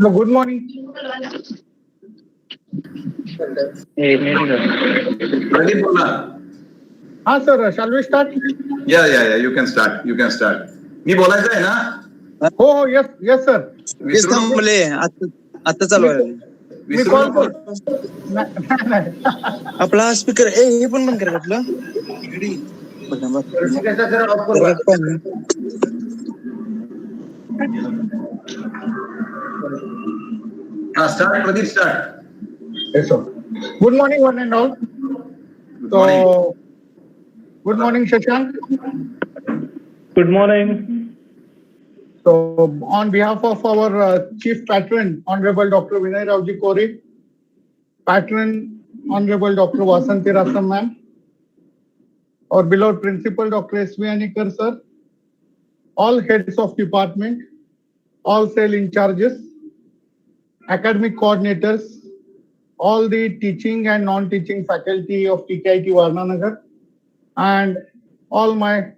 No, good morning. Pradeep बोला. Sir, shall we start? Yeah. You can start. You can start. मी बोलायचं आहे ना? Oh, yes, sir. तेच थांबले आता चालू आहे. मी कॉल करतो. आपला स्पीकर हे पण बंद करा आपलं. Start, Pradeep, start. Yes, sir. Good morning, one and all. So, good morning, Shashank. Good morning. So, on behalf of our Chief Patron, Honorable Dr. Vinay Ravji Kori, Patron, Honorable Dr. Vasanthi Rasam Ma'am, our beloved Principal Dr. S.V. Anikar Sir, all heads of department, all cell in charges, academic coordinators, all the teaching and non-teaching faculty of TKIT Varnanagar, and all my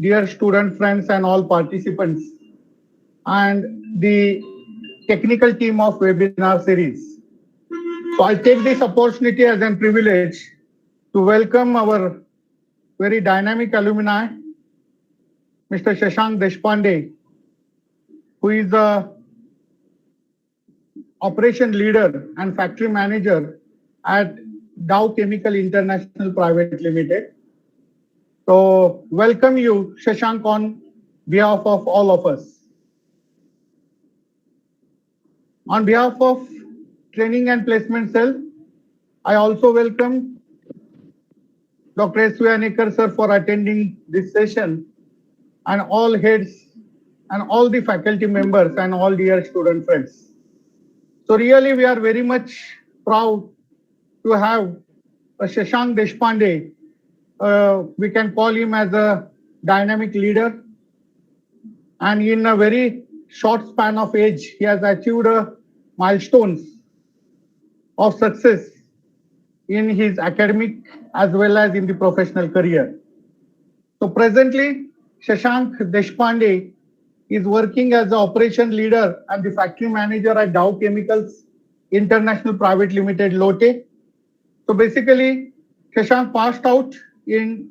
dear student friends and all participants, and the technical team of webinar series. So I take this opportunity as a privilege to welcome our very dynamic alumni, Mr. Shashank Deshpande, who is a operation leader and factory manager at Dow Chemical International Private Limited. So welcome you, Shashank, on behalf of all of us. On behalf of Training and Placement Cell, I also welcome Dr. S.V. Anikar sir for attending this session, and all heads and all the faculty members and all dear student friends. So really we are very much proud to have a Shashank Deshpande. We can call him as a dynamic leader, and in a very short span of age, he has achieved milestones of success in his academic as well as in the professional career. So presently, Shashank Deshpande is working as the operation leader and the factory manager at Dow Chemicals International Private Limited, Lote. So basically, Shashank passed out in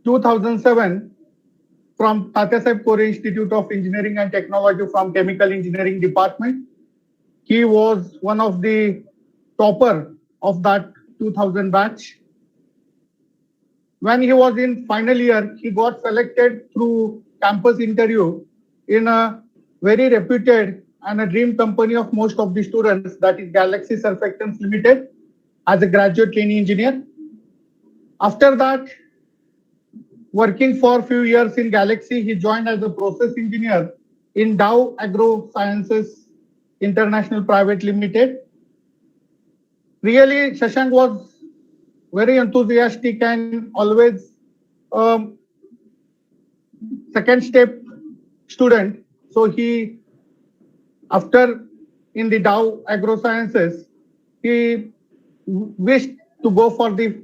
2007 from Tatyasaheb Kore Institute of Engineering and Technology from Chemical Engineering Department. He was one of the topper of that 2000 batch. When he was in final year, he got selected through campus interview in a very reputed and a dream company of most of the students, that is Galaxy Surfactants Limited, as a graduate trainee engineer. After that, working for a few years in Galaxy, he joined as a process engineer in Dow Agro Sciences International Private Limited. Really, Shashank was very enthusiastic and always second step student. So he, after in the Dow Agro Sciences, he wished to go for the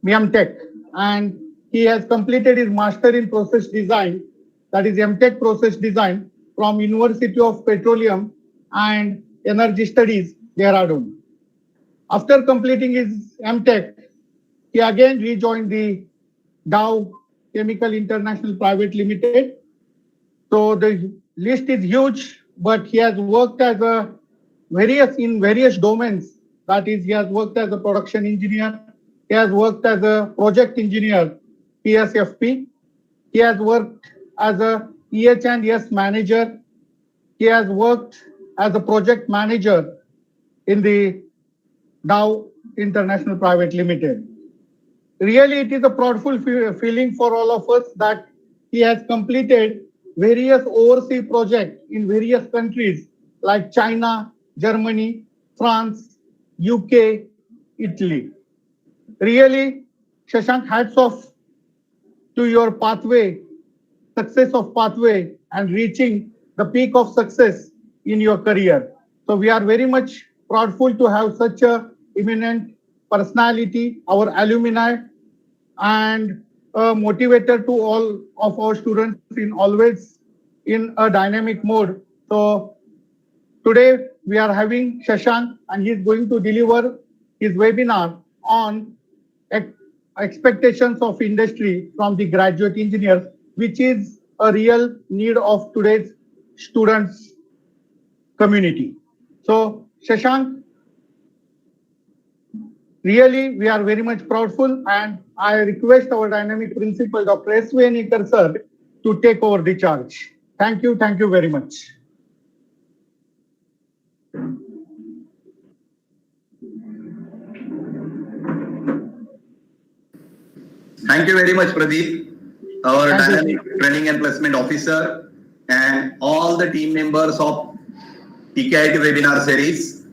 M.Tech, and he has completed his master in process design, that is M.Tech process design from University of Petroleum and Energy Studies, Dehradun. After completing his M.Tech, he again rejoined the Dow Chemical International Private Limited. So the list is huge, but he has worked as a in various domains. That is, he has worked as a production engineer, he has worked as a project engineer, PSFP. He has worked as a EH&S manager. He has worked as a project manager in the Dow International Private Limited. Really, it is a proudful feeling for all of us that he has completed various overseas projects in various countries like China, Germany, France, UK, Italy. Really, Shashank, hats off to your pathway, success of pathway, and reaching the peak of success in your career. So we are very much proudful to have such a eminent personality, our alumni, and a motivator to all of our students in always in a dynamic mode. So Today we are having Shashank and he is going to deliver his webinar on expectations of industry from the graduate engineers, which is a real need of today's students community. So Shashank, really we are very much proudful, and I request our dynamic principal Dr. S.V. Anikar sir to take over the charge. Thank you very much. Thank you very much, Pradeep, our Thank you. dynamic training and placement officer, and all the team members of TKIT webinar series.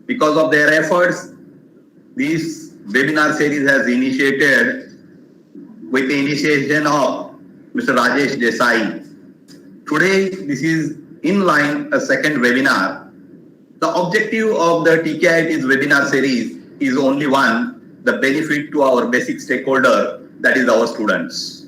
Because of their efforts, this webinar series has initiated with the initiation of Mr. Rajesh Desai. Today, this is in line a second webinar. The objective of the TKIT's webinar series is only one: the benefit to our basic stakeholder, that is our students.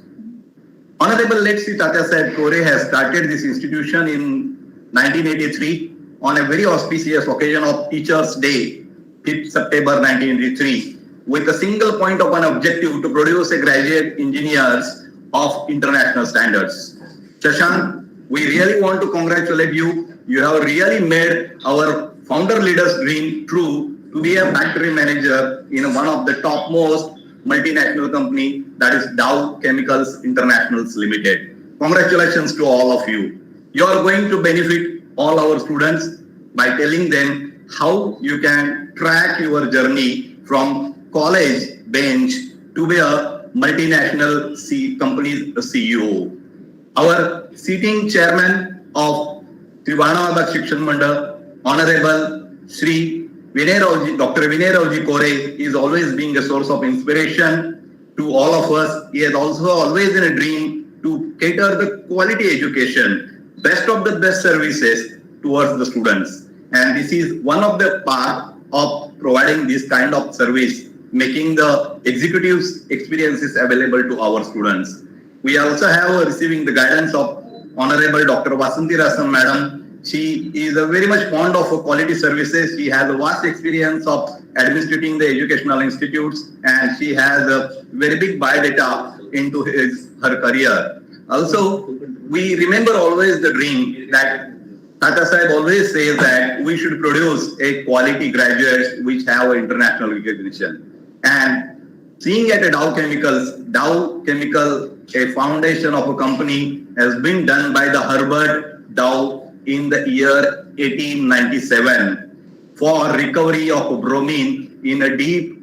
Honorable Let C. Tatya Kore has started this institution in 1983 on a very auspicious occasion of Teachers' Day, 5th September 1983, with a single point of an objective to produce a graduate engineers of international standards. Shashank, we really want to congratulate you. You have really made our founder leader's dream true to be a factory manager in one of the topmost multinational company, that is Dow Chemicals Internationals Limited. Congratulations to all of you. You are going to benefit all our students by telling them how you can track your journey from college bench to be a multinational company's CEO. Our sitting chairman of Trivandrum Shikshan Mandal, Honorable Sri Dr. Vinay Rauji Kore, is always being a source of inspiration to all of us. He has also always in a dream to cater the quality education, best of the best services towards the students. And this is one of the part of providing this kind of service, making the executives' experiences available to our students. We also have receiving the guidance of Honorable Dr. Vasanti Rasam Madam. She is very much fond of quality services. She has a vast experience of administrating the educational institutes, and she has a very big biodata into her career. Also, we remember always the dream that Tata Sahib always says that we should produce a quality graduates which have international recognition. And seeing at a Dow Chemical, a foundation of a company, has been done by the Herbert Dow in the year 1897 for recovery of bromine in a deep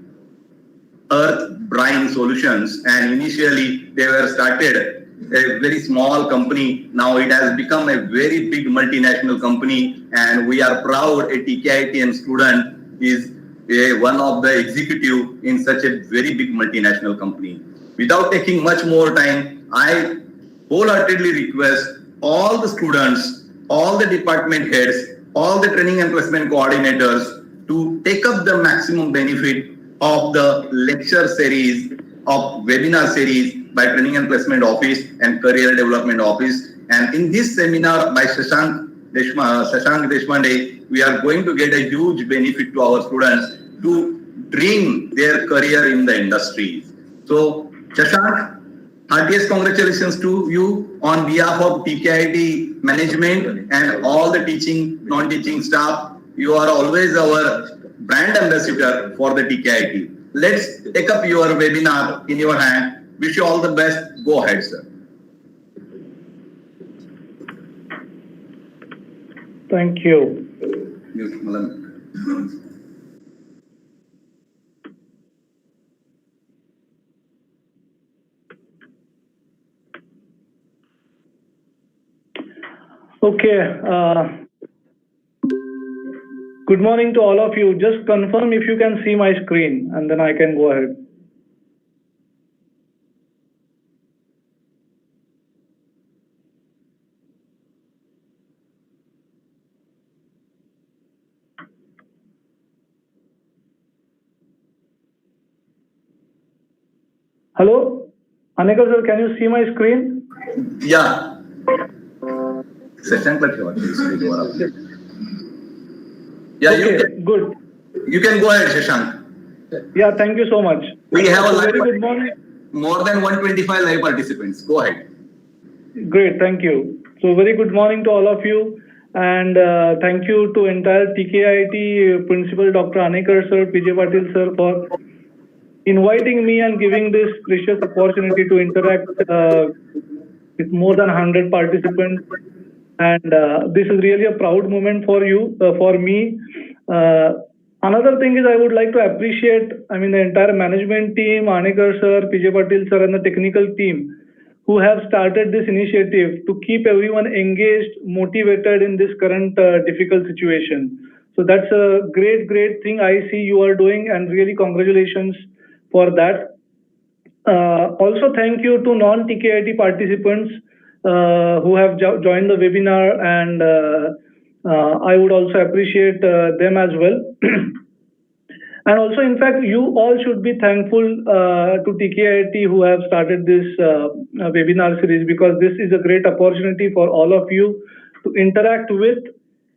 earth brine solutions. And initially they were started a very small company. Now it has become a very big multinational company, and we are proud a TKITN student is one of the executive in such a very big multinational company. Without taking much more time, I wholeheartedly request all the students, all the department heads, all the training and placement coordinators to take up the maximum benefit of the lecture series, of webinar series by Training and Placement Office and Career Development Office. And in this seminar by Shashank Deshpande, we are going to get a huge benefit to our students to dream their career in the industry. So Shashank, heartiest congratulations to you on behalf of TKIT management and all the teaching, non-teaching staff. You are always our brand ambassador for the TKIT. Let's take up your webinar in your hand. Wish you all the best. Go ahead, sir. Thank you. Okay. Good morning to all of you. Just confirm if you can see my screen, and then I can go ahead. Hello? Anikar sir, can you see my screen? Yeah. Session पर Yeah, Okay, good. you can go ahead, Shashank. Yeah, thank you so much. We have a So live very good morning. more than 125 live participants. Go ahead. Great, thank you. So very good morning to all of you, and thank you to entire TKIT Principal Dr. Anekar sir, PJ Patil sir for inviting me and giving this precious opportunity to interact with more than 100 participants. And this is really a proud moment for you, for me. Another thing is I would like to appreciate, the entire management team, Anekar sir, PJ Patil sir, and the technical team who have started this initiative to keep everyone engaged, motivated in this current difficult situation. So that's a great, great thing I see you are doing, and really congratulations for that. Also, thank you to non-TKIT participants who have joined the webinar, and I would also appreciate them as well. And also, in fact, you all should be thankful to TKIT who have started this webinar series, because this is a great opportunity for all of you to interact with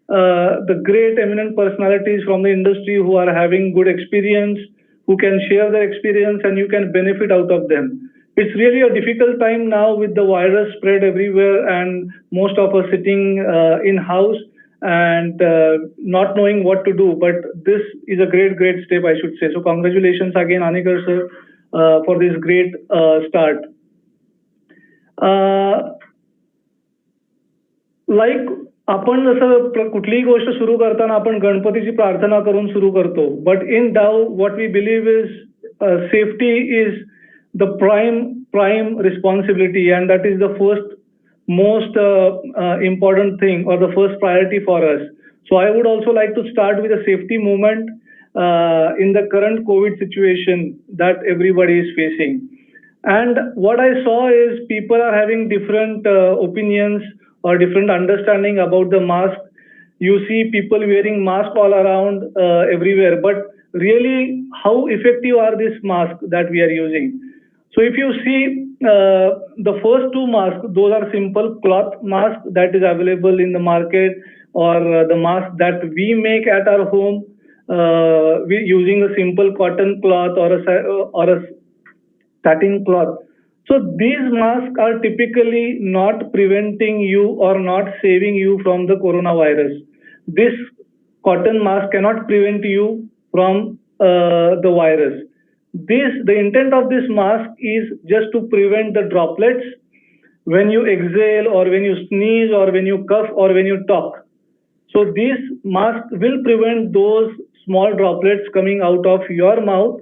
the great eminent personalities from the industry who are having good experience, who can share their experience, and you can benefit out of them. It's really a difficult time now with the virus spread everywhere and most of us sitting in-house and not knowing what to do. But this is a great, great step, I should say. So congratulations again, Anekar sir, for this great start. Like आपण जसं कुठलीही गोष्ट सुरू करताना आपण गणपतीची प्रार्थना करून सुरू करतो, but in Dow what we believe is safety is the prime responsibility, and that is the first most important thing, or the first priority for us. So I would also like to start with a safety moment in the current COVID situation that everybody is facing. And what I saw is people are having different opinions or different understanding about the mask. You see people wearing masks all around everywhere, but really how effective are these masks that we are using? So if you see the first two masks, those are simple cloth masks that is available in the market, or the mask that we make at our home using a simple cotton cloth or a satin cloth. So these masks are typically not preventing you or not saving you from the coronavirus. This cotton mask cannot prevent you from the virus. The intent of this mask is just to prevent the droplets when you exhale, or when you sneeze, or when you cough, or when you talk. So this mask will prevent those small droplets coming out of your mouth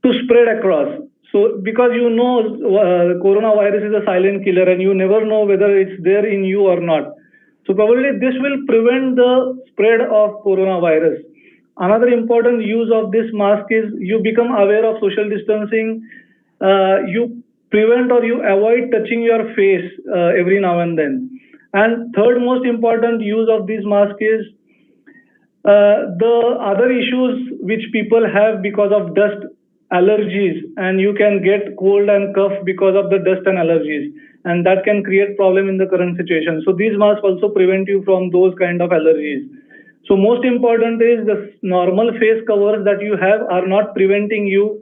to spread across. So because coronavirus is a silent killer and you never know whether it's there in you or not. So probably this will prevent the spread of coronavirus. Another important use of this mask is you become aware of social distancing. You prevent or you avoid touching your face every now and then. And third most important use of this mask is the other issues which people have because of dust allergies, and you can get cold and cough because of the dust and allergies, and that can create problem in the current situation. So these masks also prevent you from those kind of allergies. So most important is the normal face covers that you have are not preventing you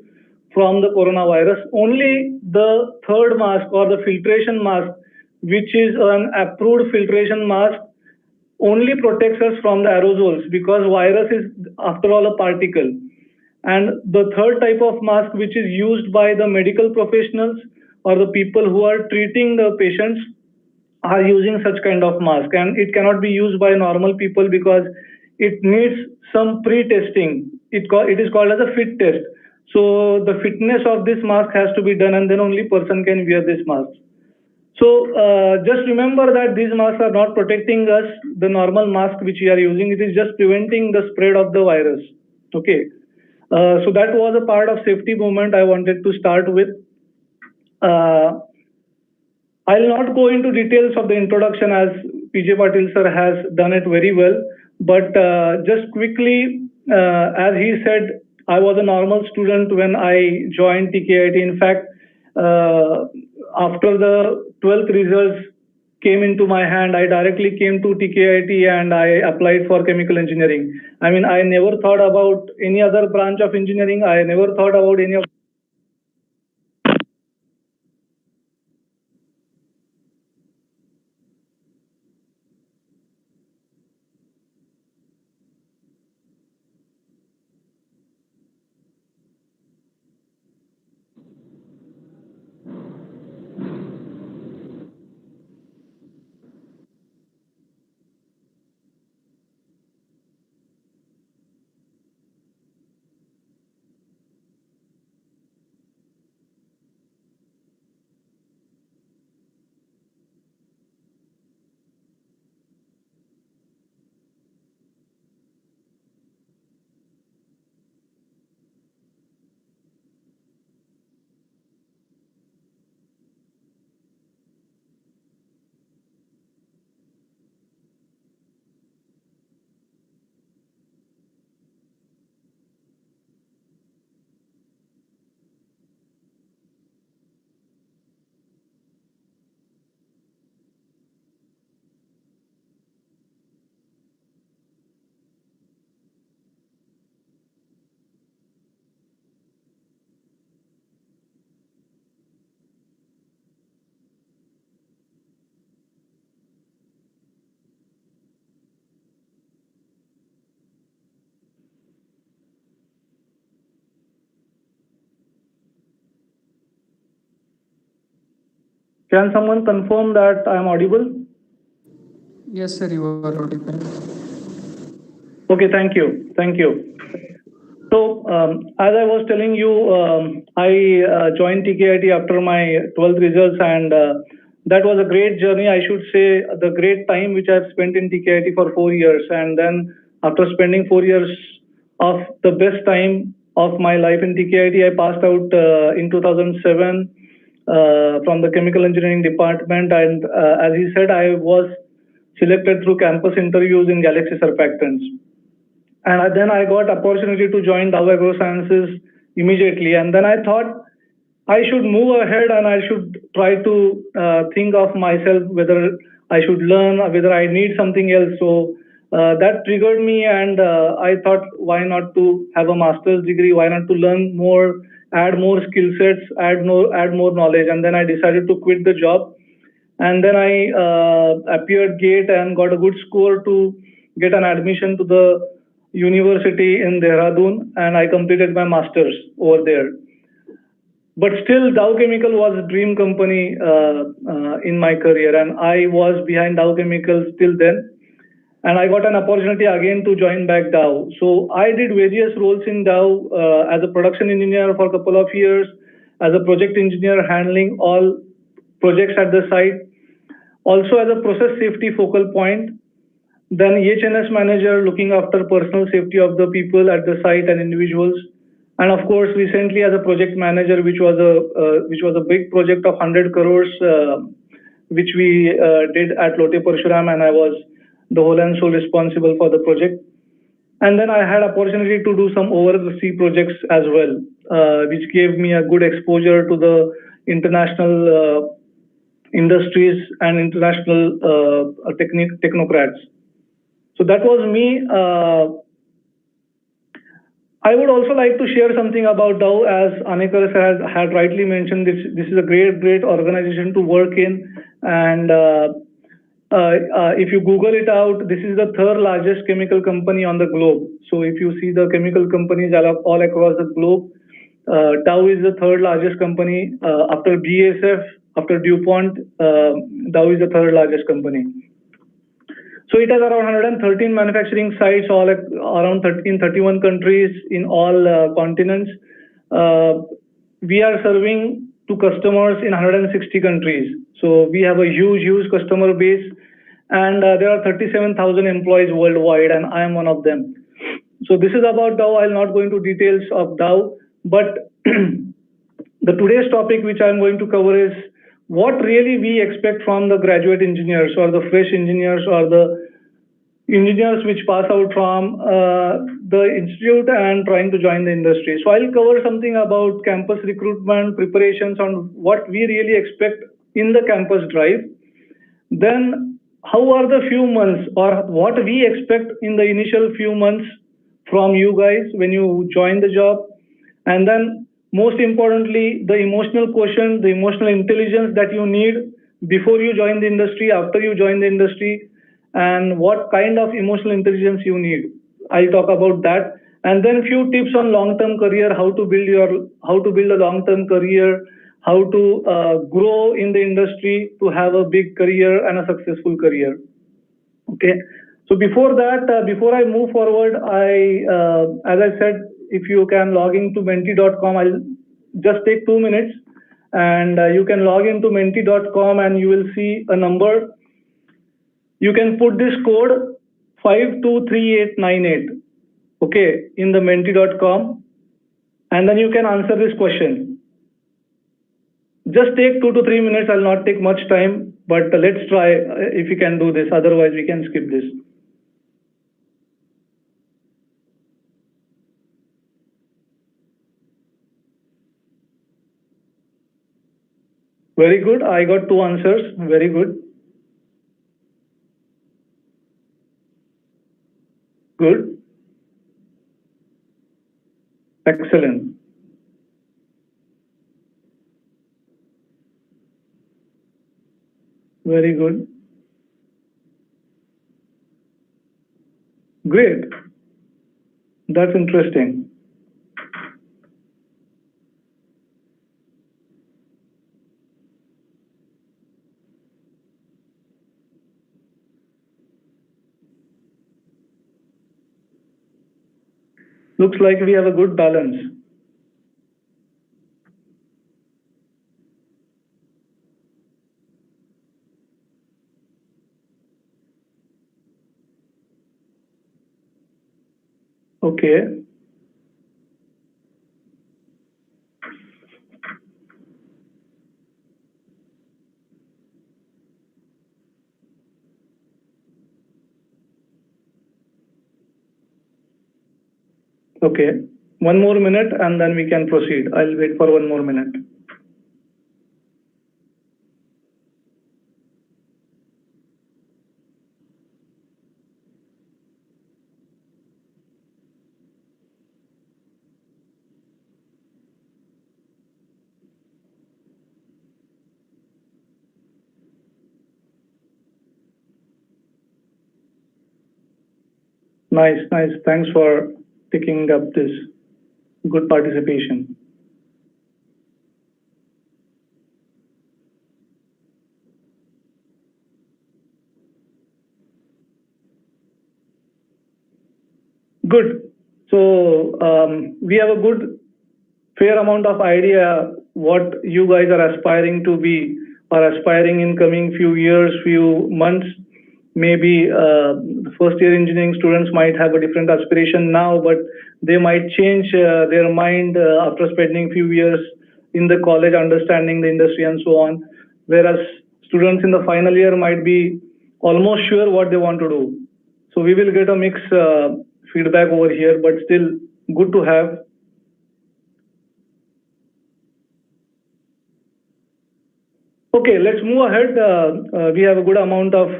from the coronavirus. Only the third mask, or the filtration mask, which is an approved filtration mask, only protects us from the aerosols, because virus is after all a particle. And the third type of mask, which is used by the medical professionals or the people who are treating the patients, are using such kind of mask, and it cannot be used by normal people because it needs some pre-testing. It is called as a fit test. So the fitness of this mask has to be done, and then only person can wear this mask. So just remember that these masks are not protecting us, the normal mask which we are using. It is just preventing the spread of the virus. Okay. So that was a part of safety movement I wanted to start with. I'll not go into details of the introduction, as PJ Patil sir has done it very well. But just quickly, as he said, I was a normal student when I joined TKIT. In fact, after the 12th results came into my hand, I directly came to TKIT and I applied for chemical engineering. I mean, I never thought about any other branch of engineering. I never thought about any of Can someone confirm that I am audible? Yes, sir, you are audible. Okay, thank you. Thank you. So, as I was telling you, I joined TKIT after my 12th results, and that was a great journey. I should say the great time which I've spent in TKIT for 4 years, and then after spending 4 years of the best time of my life in TKIT, I passed out in 2007 from the chemical engineering department, and as he said, I was selected through campus interviews in Galaxy Surfactants. And then I got opportunity to join Dow AgroSciences immediately. And then I thought I should move ahead and I should try to think of myself whether I should learn or whether I need something else. So that triggered me, and I thought, why not to have a master's degree? Why not to learn more, add more skill sets, add more knowledge? And then I decided to quit the job. And then I appeared GATE and got a good score to get an admission to the university in Dehradun, and I completed my master's over there. But still, Dow Chemical was a dream company in my career, and I was behind Dow Chemical till then. And I got an opportunity again to join back Dow. So I did various roles in Dow as a production engineer for a couple of years, as a project engineer handling all projects at the site, also as a process safety focal point, then EH&S manager looking after personal safety of the people at the site and individuals, and of course recently as a project manager, which was a big project of 100 crores, which we did at Lote Parshuram, and I was the whole and sole responsible for the project. And then I had opportunity to do some overseas projects as well, which gave me a good exposure to the international industries and international technocrats. So that was me. I would also like to share something about Dow. As Anekar had rightly mentioned, this is a great organization to work in. And if you Google it out, this is the third largest chemical company on the globe. So if you see the chemical companies all across the globe, Dow is the third largest company. After BASF, after DuPont, Dow is the third largest company. So it has around 113 manufacturing sites, all around 31 countries in all continents. We are serving to customers in 160 countries. So we have a huge customer base, and there are 37,000 employees worldwide, and I am one of them. So this is about Dow. I'll not go into details of Dow, but the today's topic which I'm going to cover is what really we expect from the graduate engineers or the fresh engineers or the engineers which pass out from the institute and trying to join the industry. So I'll cover something about campus recruitment, preparations on what we really expect in the campus drive. Then how are the few months or what we expect in the initial few months from you guys when you join the job? And then most importantly, the emotional quotient, the emotional intelligence that you need before you join the industry, after you join the industry, and what kind of emotional intelligence you need. I'll talk about that. And then few tips on long-term career, how to build a long-term career, how to grow in the industry to have a big career and a successful career. Okay. So before that, before I move forward, as I said, if you can log into menti.com, I'll just take 2 minutes, and you can log into menti.com and you will see a number. You can put this code 523898, okay, in the menti.com, and then you can answer this question. Just take 2 to 3 minutes. I'll not take much time, but let's try if we can do this. Otherwise, we can skip this. Very good. I got 2 answers. Very good. Good. Excellent. Very good. Great. That's interesting. Looks like we have a good balance. Okay. Okay. 1 more minute and then we can proceed. I'll wait for 1 more minute. Nice, nice. Thanks for picking up this. Good participation. Good. So we have a good fair amount of idea what you guys are aspiring to be or aspiring in coming few years, few months. Maybe first year engineering students might have a different aspiration now, but they might change their mind after spending few years in the college, understanding the industry and so on. Whereas students in the final year might be almost sure what they want to do. So we will get a mixed feedback over here, but still good to have. Okay, let's move ahead. We have a good amount of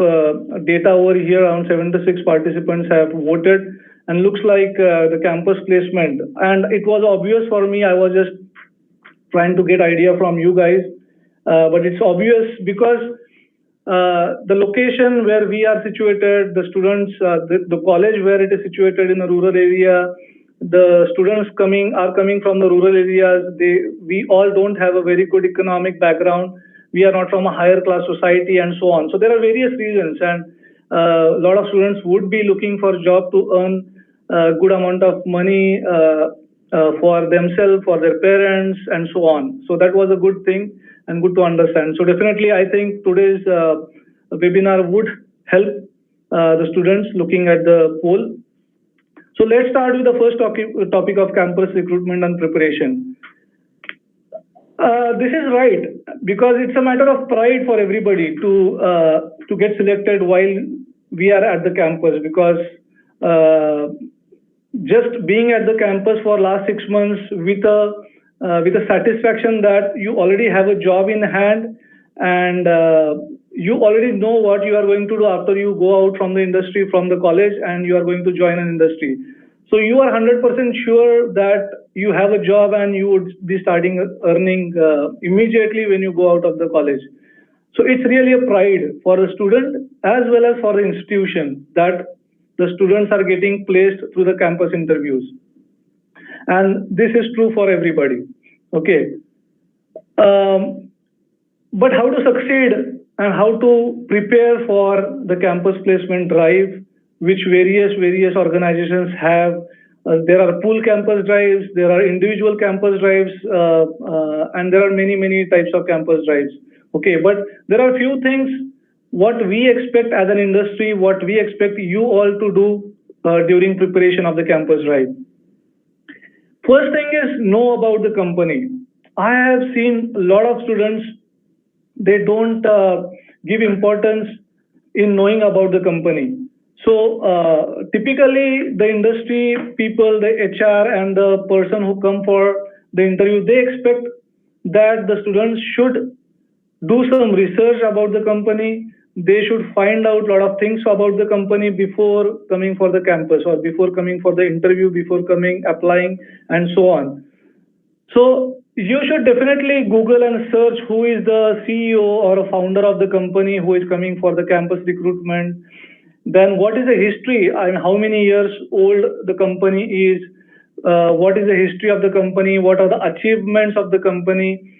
data over here. Around 76 participants have voted, and looks like the campus placement. And it was obvious for me. I was just trying to get idea from you guys, but it's obvious because the location where we are situated, the students, the college where it is situated in a rural area, the students are coming from the rural areas. We all don't have a very good economic background. We are not from a higher class society and so on. So there are various reasons, and a lot of students would be looking for a job to earn a good amount of money for themselves, for their parents, and so on. So that was a good thing and good to understand. So definitely, I think today's webinar would help the students looking at the poll. So let's start with the first topic of campus recruitment and preparation. This is right, because it's a matter of pride for everybody to get selected while we are at the campus, because just being at the campus for last 6 months with a satisfaction that you already have a job in hand, and you already know what you are going to do after you go out from the industry, from the college, and you are going to join an industry. So you are 100% sure that you have a job and you would be starting earning immediately when you go out of the college. So it's really a pride for the student as well as for the institution that the students are getting placed through the campus interviews. And this is true for everybody. Okay. But how to succeed and how to prepare for the campus placement drive, which various organizations have. There are pool campus drives, there are individual campus drives, and there are many types of campus drives. Okay, but there are few things what we expect as an industry, what we expect you all to do during preparation of the campus drive. First thing is know about the company. I have seen a lot of students, they don't give importance in knowing about the company. So typically the industry people, the HR and the person who come for the interview, they expect that the students should do some research about the company. They should find out a lot of things about the company before coming for the campus or before coming for the interview, before coming, applying, and so on. So you should definitely Google and search who is the CEO or a founder of the company who is coming for the campus recruitment. Then what is the history and how many years old the company is, what is the history of the company, what are the achievements of the company.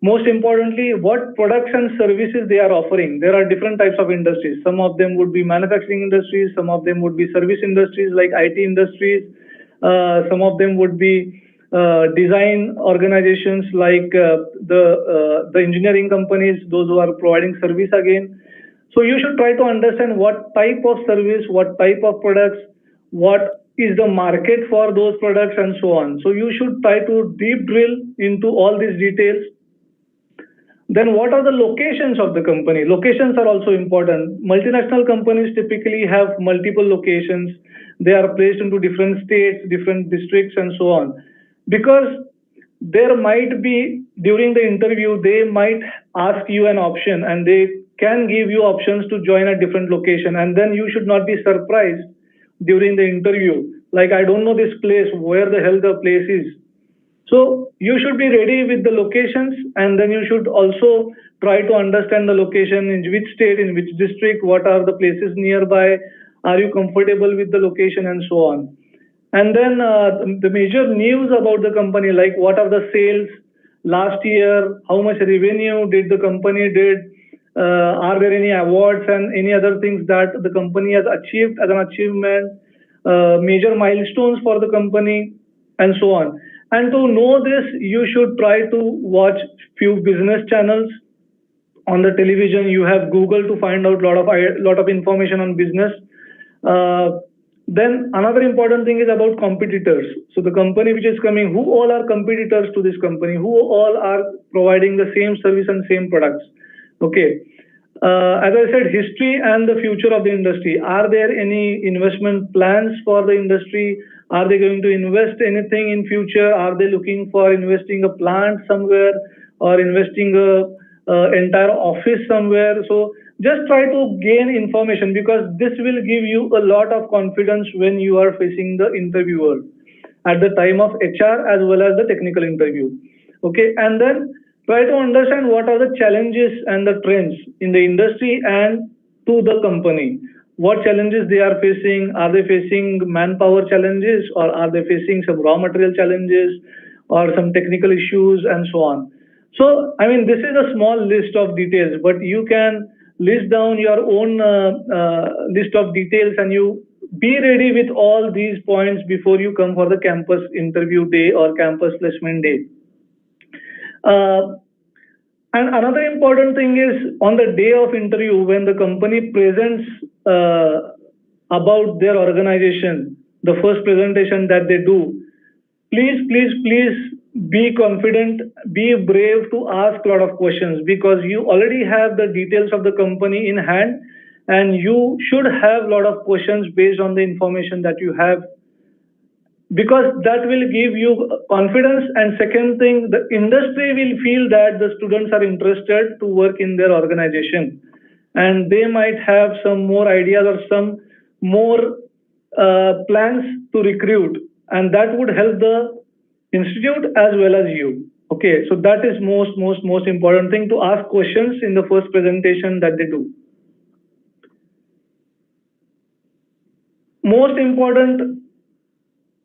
Most importantly, what products and services they are offering. There are different types of industries. Some of them would be manufacturing industries, some of them would be service industries like IT industries, some of them would be design organizations like the engineering companies, those who are providing service again. So you should try to understand what type of service, what type of products, what is the market for those products and so on. So you should try to deep drill into all these details. Then what are the locations of the company? Locations are also important. Multinational companies typically have multiple locations. They are placed into different states, different districts and so on. Because there might be, during the interview, they might ask you an option and they can give you options to join a different location. And then you should not be surprised during the interview. Like, I don't know this place, where the hell the place is. So you should be ready with the locations, and then you should also try to understand the location, in which state, in which district, what are the places nearby, are you comfortable with the location and so on. And then the major news about the company, like what are the sales last year, how much revenue did the company did, are there any awards and any other things that the company has achieved as an achievement, major milestones for the company and so on. And to know this, you should try to watch few business channels on the television. You have Google to find out lot of information on business. Then another important thing is about competitors. So the company which is coming, who all are competitors to this company, who all are providing the same service and same products. Okay. As I said, history and the future of the industry. Are there any investment plans for the industry? Are they going to invest anything in future? Are they looking for investing a plant somewhere or investing a entire office somewhere? So just try to gain information, because this will give you a lot of confidence when you are facing the interviewer at the time of HR as well as the technical interview. Okay, and then try to understand what are the challenges and the trends in the industry and to the company. What challenges they are facing? Are they facing manpower challenges, or are they facing some raw material challenges or some technical issues and so on? So, I mean, this is a small list of details, but you can list down your own list of details, and you be ready with all these points before you come for the campus interview day or campus placement day. And another important thing is, on the day of interview, when the company presents about their organization, the first presentation that they do, please be confident, be brave to ask a lot of questions, because you already have the details of the company in hand, and you should have a lot of questions based on the information that you have, because that will give you confidence. And second thing, the industry will feel that the students are interested to work in their organization. and they might have some more ideas or some more plans to recruit, and that would help the institute as well as you. Okay, so that is most important thing, to ask questions in the first presentation that they do. Most important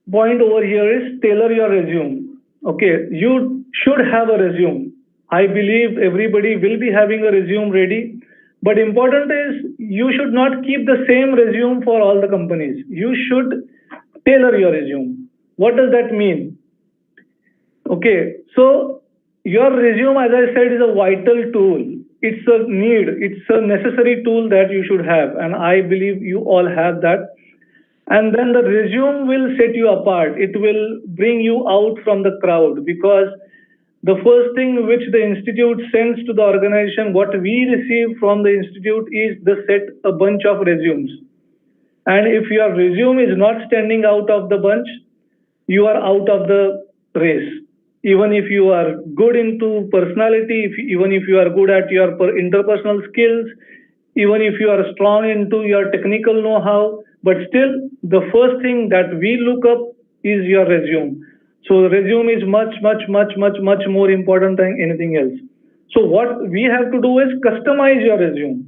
point over here is tailor your resume. Okay, you should have a resume. I believe everybody will be having a resume ready, but important is you should not keep the same resume for all the companies. You should tailor your resume. What does that mean? Okay, so your resume, as I said, is a vital tool. It's a need, it's a necessary tool that you should have, and I believe you all have that. And then the resume will set you apart. It will bring you out from the crowd, because the first thing which the institute sends to the organization, what we receive from the institute is the set a bunch of resumes. And if your resume is not standing out of the bunch, you are out of the race. Even if you are good into personality, even if you are good at your interpersonal skills, even if you are strong into your technical know-how, but still the first thing that we look up is your resume. So the resume is much more important than anything else. So what we have to do is customize your resume.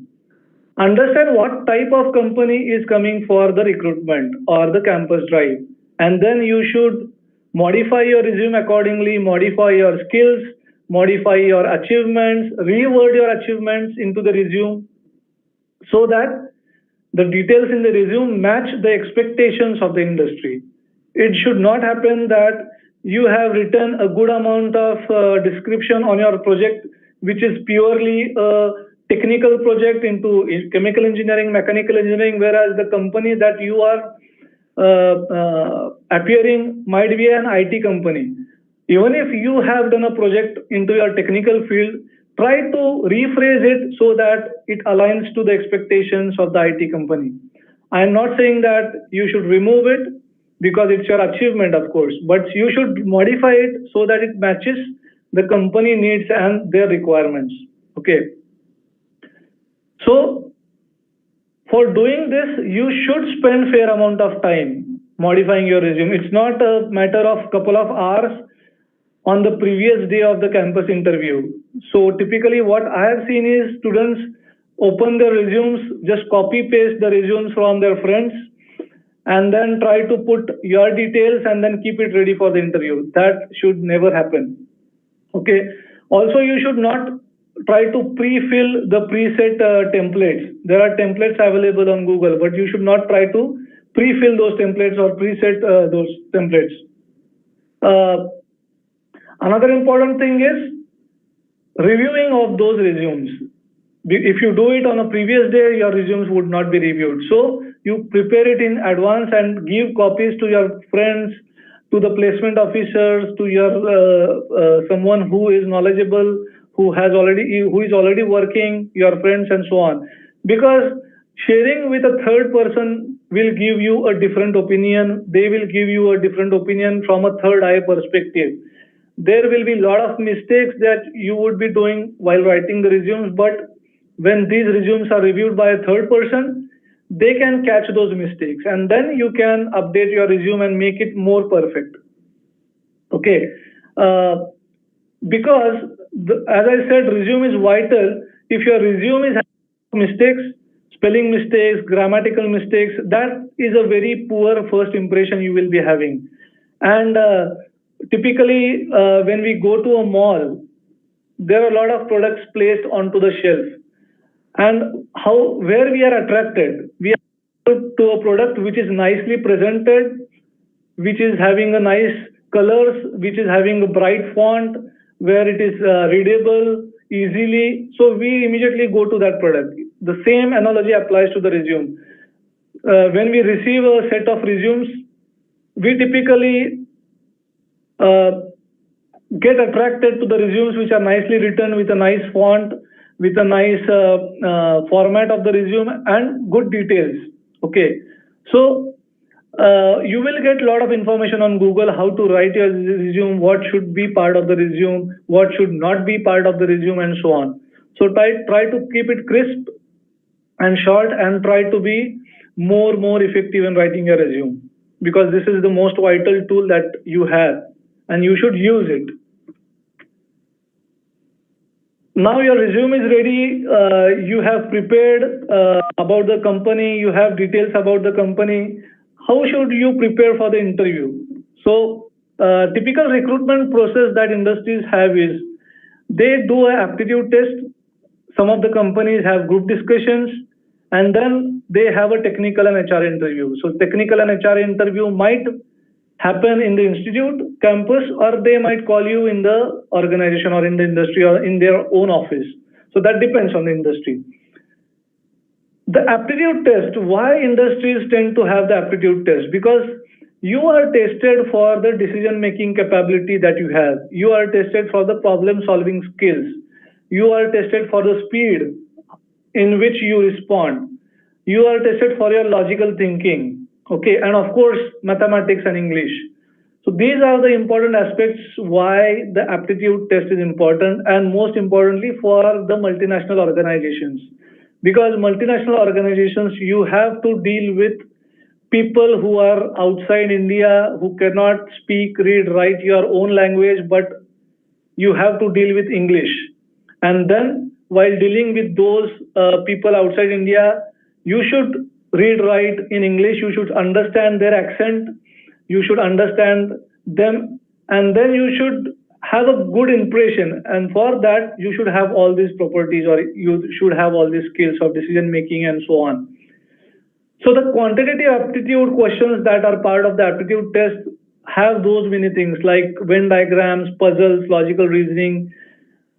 Understand what type of company is coming for the recruitment or the campus drive. And then you should modify your resume accordingly, modify your skills, modify your achievements, reword your achievements into the resume, so that the details in the resume match the expectations of the industry. It should not happen that you have written a good amount of description on your project, which is purely a technical project into chemical engineering, mechanical engineering, whereas the company that you are appearing might be an IT company. Even if you have done a project into your technical field, try to rephrase it so that it aligns to the expectations of the IT company. I am not saying that you should remove it, because it's your achievement, of course, but you should modify it so that it matches the company needs and their requirements. Okay. So for doing this, you should spend fair amount of time modifying your resume. It's not a matter of couple of hours on the previous day of the campus interview. So typically what I have seen is students open their resumes, just copy paste the resumes from their friends, and then try to put your details and then keep it ready for the interview. That should never happen. Okay. Also, you should not try to pre-fill the preset templates. There are templates available on Google, but you should not try to pre-fill those templates or preset those templates. Another important thing is reviewing of those resumes. If you do it on a previous day, your resumes would not be reviewed. So you prepare it in advance and give copies to your friends, to the placement officers, to your someone who is knowledgeable, who is already working, your friends, and so on. Because sharing with a third person will give you a different opinion. They will give you a different opinion from a third eye perspective. There will be a lot of mistakes that you would be doing while writing the resumes, but when these resumes are reviewed by a third person, they can catch those mistakes, and then you can update your resume and make it more perfect. Okay. Because as I said, resume is vital. If your resume is having mistakes, spelling mistakes, grammatical mistakes, that is a very poor first impression you will be having. And typically when we go to a mall, there are a lot of products placed onto the shelf. And where we are attracted, we are to a product which is nicely presented, which is having a nice colors, which is having a bright font, where it is readable easily. So we immediately go to that product. The same analogy applies to the resume. When we receive a set of resumes, we typically get attracted to the resumes which are nicely written with a nice font, with a nice format of the resume and good details. Okay. So you will get a lot of information on Google how to write your resume, what should be part of the resume, what should not be part of the resume, and so on. So try to keep it crisp, and short, and try to be more effective in writing your resume, because this is the most vital tool that you have and you should use it. Now your resume is ready. You have prepared about the company. You have details about the company. How should you prepare for the interview? So typical recruitment process that industries have is they do an aptitude test. Some of the companies have group discussions, and then they have a technical and HR interview. So technical and HR interview might happen in the institute campus, or they might call you in the organization or in the industry or in their own office. So that depends on the industry. The aptitude test, why industries tend to have the aptitude test? Because you are tested for the decision making capability that you have. You are tested for the problem solving skills. You are tested for the speed in which you respond. You are tested for your logical thinking. Okay, and of course, mathematics and English. So these are the important aspects why the aptitude test is important, and most importantly for the multinational organizations. Because multinational organizations, you have to deal with people who are outside India, who cannot speak, read, write your own language, but you have to deal with English. And then while dealing with those people outside India, you should read, write in English, you should understand their accent, you should understand them, and then you should have a good impression. And for that, you should have all these properties, or you should have all these skills of decision making and so on. So the quantitative aptitude questions that are part of the aptitude test have those many things like Venn diagrams, puzzles, logical reasoning.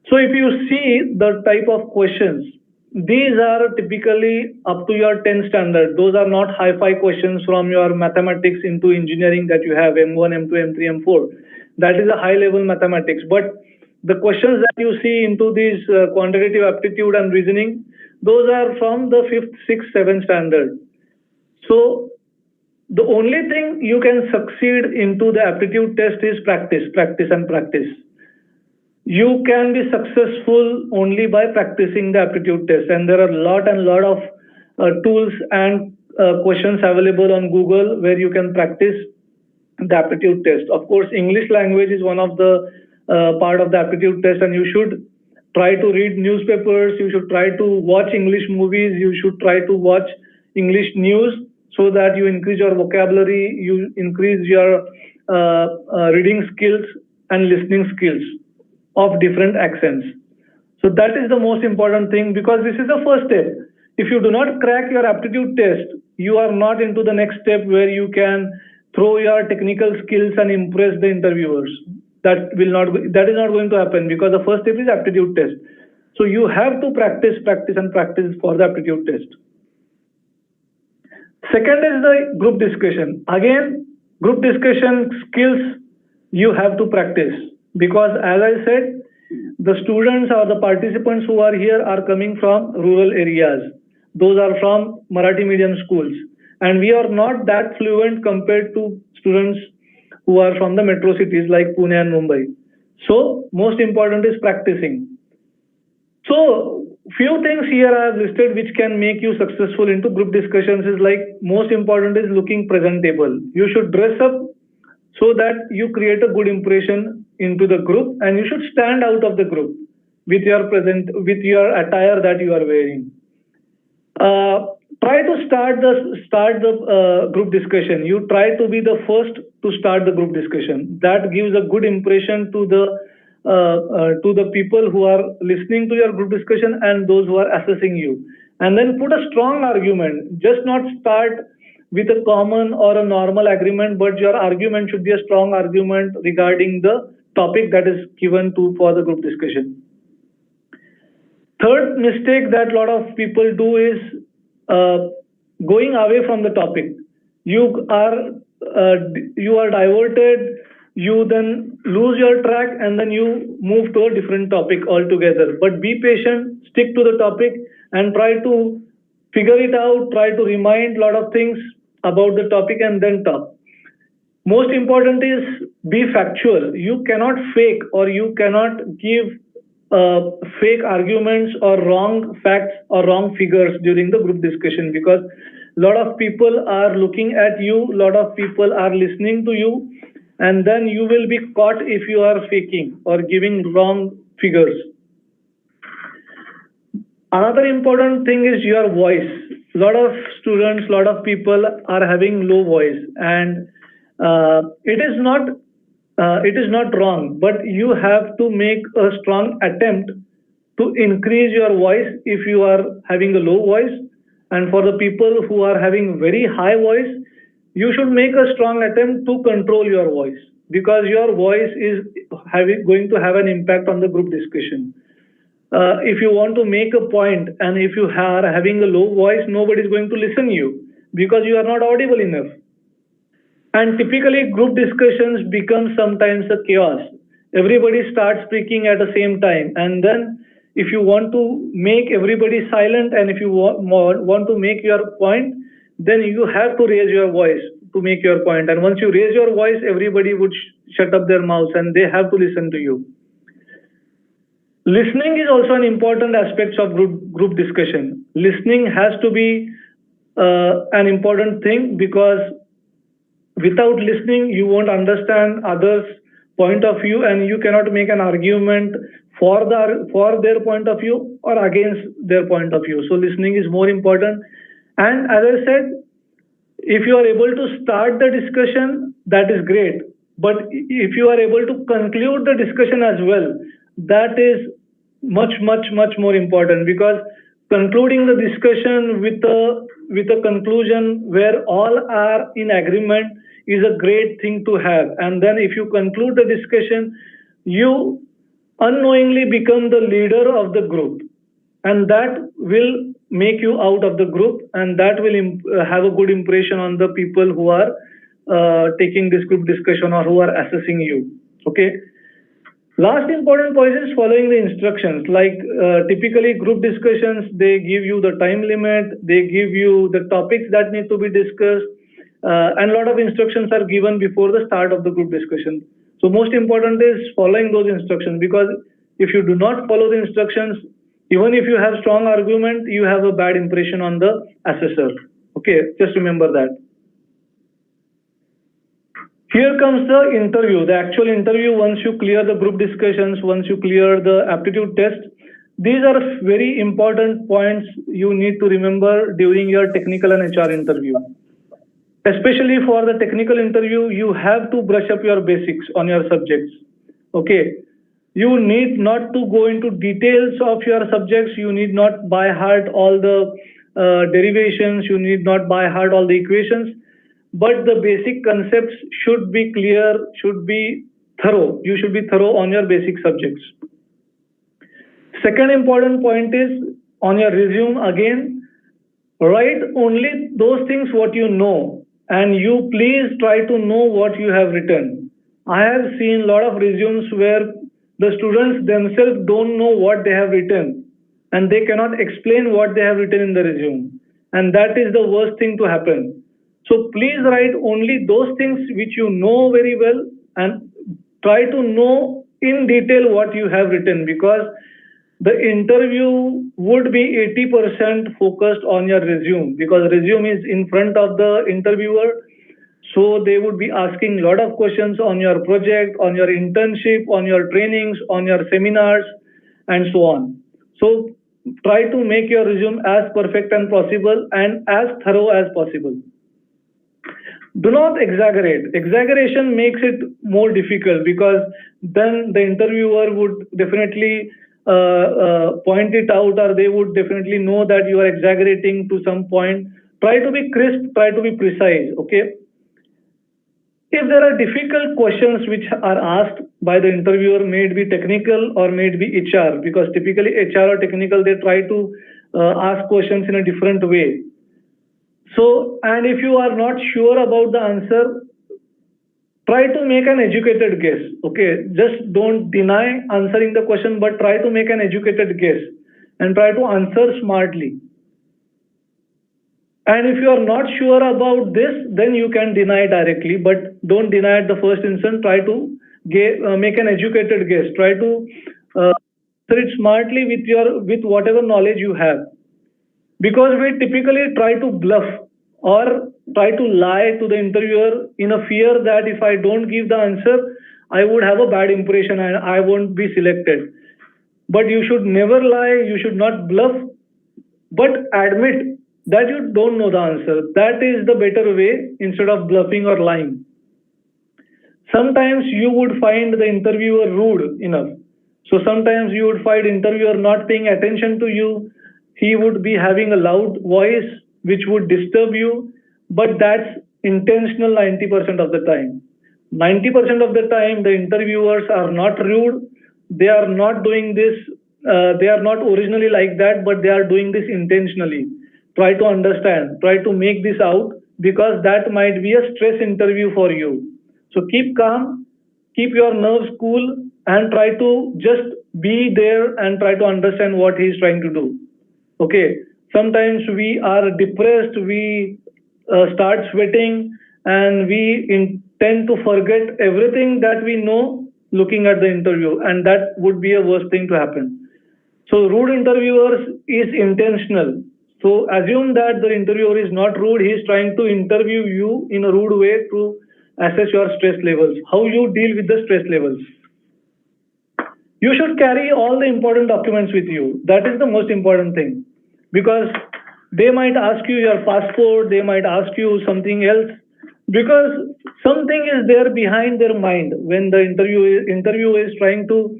So if you see the type of questions, these are typically up to your 10 standard. Those are not hi-fi questions from your mathematics into engineering that you have M1, M2, M3, M4. That is a high-level mathematics. But the questions that you see into these quantitative aptitude and reasoning, those are from the 5th, 6th, 7th standard. So the only thing you can succeed into the aptitude test is practice, practice, and practice. You can be successful only by practicing the aptitude test, and there are a lot of tools and questions available on Google where you can practice the aptitude test. Of course, English language is one of the part of the aptitude test, and you should try to read newspapers, you should try to watch English movies, you should try to watch English news, so that you increase your vocabulary, you increase your reading skills and listening skills of different accents. So that is the most important thing, because this is the first step. If you do not crack your aptitude test, you are not into the next step where you can throw your technical skills and impress the interviewers. That is not going to happen, because the first step is aptitude test. So you have to practice for the aptitude test. Second is the group discussion. Again, group discussion skills you have to practice, because as I said, the students or the participants who are here are coming from rural areas. Those are from Marathi medium schools. And we are not that fluent compared to students who are from the metro cities like Pune and Mumbai. So most important is practicing. So few things here I have listed which can make you successful into group discussions is like, most important is looking presentable. You should dress up so that you create a good impression into the group, and you should stand out of the group with your attire that you are wearing. Try to start the group discussion. You try to be the first to start the group discussion. That gives a good impression to the people who are listening to your group discussion and those who are assessing you. And then put a strong argument. Just not start with a common or a normal agreement, but your argument should be a strong argument regarding the topic that is given for the group discussion. Third mistake that a lot of people do is going away from the topic. You are diverted, you then lose your track, and then you move to a different topic altogether. But be patient, stick to the topic, and try to figure it out, try to remind a lot of things about the topic, and then talk. Most important is be factual. You cannot fake, or you cannot give fake arguments or wrong facts or wrong figures during the group discussion, because a lot of people are looking at you, a lot of people are listening to you, and then you will be caught if you are faking or giving wrong figures. Another important thing is your voice. A lot of students, a lot of people are having low voice, and it is not wrong, but you have to make a strong attempt to increase your voice if you are having a low voice. And for the people who are having very high voice, you should make a strong attempt to control your voice, because your voice is going to have an impact on the group discussion. If you want to make a point and if you are having a low voice, nobody is going to listen to you because you are not audible enough. And typically group discussions become sometimes a chaos. Everybody starts speaking at the same time, and then if you want to make everybody silent and if you want to make your point, then you have to raise your voice to make your point. And once you raise your voice, everybody would shut up their mouths and they have to listen to you. Listening is also an important aspect of group discussion. Listening has to be an important thing, because without listening, you won't understand others' point of view, and you cannot make an argument for their point of view or against their point of view. So listening is more important. And as I said, if you are able to start the discussion, that is great. But if you are able to conclude the discussion as well, that is much more important, because concluding the discussion with a conclusion where all are in agreement is a great thing to have. And then if you conclude the discussion, you unknowingly become the leader of the group, and that will make you out of the group, and that will have a good impression on the people who are taking this group discussion or who are assessing you. Okay. Last important point is following the instructions. Like typically group discussions, they give you the time limit, they give you the topics that need to be discussed, and a lot of instructions are given before the start of the group discussion. So most important is following those instructions, because if you do not follow the instructions, even if you have strong argument, you have a bad impression on the assessor. Okay, just remember that. Here comes the interview, the actual interview. Once you clear the group discussions, once you clear the aptitude test, these are very important points you need to remember during your technical and HR interview. Especially for the technical interview, you have to brush up your basics on your subjects. Okay, you need not to go into details of your subjects. You need not by heart all the derivations. You need not by heart all the equations. But the basic concepts should be clear, should be thorough. You should be thorough on your basic subjects. Second important point is on your resume, again, write only those things what you know, and you please try to know what you have written. I have seen a lot of resumes where the students themselves don't know what they have written, and they cannot explain what they have written in the resume. And that is the worst thing to happen. So please write only those things which you know very well, and try to know in detail what you have written, because the interview would be 80% focused on your resume, because resume is in front of the interviewer. So they would be asking a lot of questions on your project, on your internship, on your trainings, on your seminars, and so on. So try to make your resume as perfect as possible and as thorough as possible. Do not exaggerate. Exaggeration makes it more difficult, because then the interviewer would definitely point it out, or they would definitely know that you are exaggerating to some point. Try to be crisp, try to be precise. Okay. If there are difficult questions which are asked by the interviewer, may it be technical or may it be HR, because typically HR or technical, they try to ask questions in a different way. So, and if you are not sure about the answer, try to make an educated guess. Okay, just don't deny answering the question, but try to make an educated guess and try to answer smartly. And if you are not sure about this, then you can deny directly, but don't deny at the first instance. Try to make an educated guess. Try to it smartly with whatever knowledge you have. Because we typically try to bluff or try to lie to the interviewer in a fear that if I don't give the answer, I would have a bad impression and I won't be selected. But you should never lie, you should not bluff, but admit that you don't know the answer. That is the better way instead of bluffing or lying. Sometimes you would find the interviewer rude enough. So sometimes you would find interviewer not paying attention to you. He would be having a loud voice which would disturb you, but that's intentional 90% of the time. 90% of the time, the interviewers are not rude. They are not doing this. They are not originally like that, but they are doing this intentionally. Try to understand. Try to make this out because that might be a stress interview for you. So keep calm, keep your nerves cool, and try to just be there and try to understand what he is trying to do. Okay. Sometimes we are depressed, we start sweating, and we tend to forget everything that we know looking at the interview, and that would be a worst thing to happen. So rude interviewers is intentional. So assume that the interviewer is not rude, he is trying to interview you in a rude way to assess your stress levels, how you deal with the stress levels. You should carry all the important documents with you. That is the most important thing. Because they might ask you your passport, they might ask you something else, because something is there behind their mind when the interviewer is trying to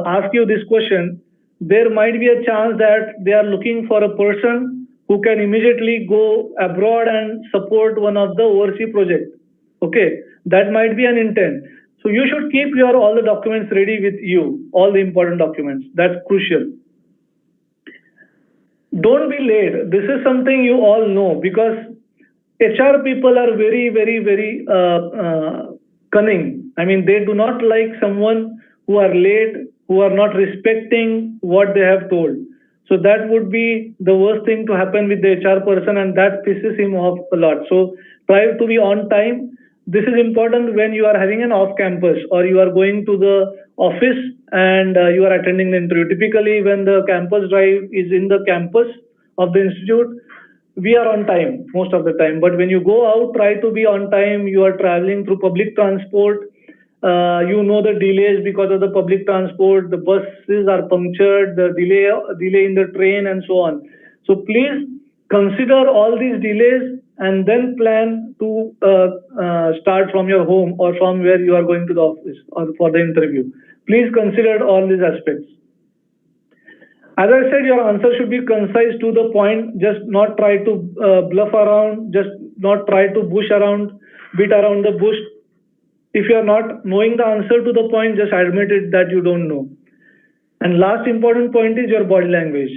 ask you this question. There might be a chance that they are looking for a person who can immediately go abroad and support one of the overseas projects. Okay, that might be an intent. So you should keep your all the documents ready with you, all the important documents. That's crucial. Don't be late. This is something you all know because HR people are very, very, very cunning. I mean, they do not like someone who are late, who are not respecting what they have told. So that would be the worst thing to happen with the HR person, and that pisses him off a lot. So try to be on time. This is important when you are having an off campus or you are going to the office and you are attending the interview. Typically, when the campus drive is in the campus of the institute, we are on time most of the time. But when you go out, try to be on time. You are traveling through public transport. You know the delays because of the public transport. The buses are punctured, the delay in the train and so on. So please consider all these delays and then plan to start from your home or from where you are going to the office or for the interview. Please consider all these aspects. As I said, your answer should be concise to the point. Just not try to bluff around. Just not try to beat around the bush. If you are not knowing the answer to the point, just admit it that you don't know. And last important point is your body language.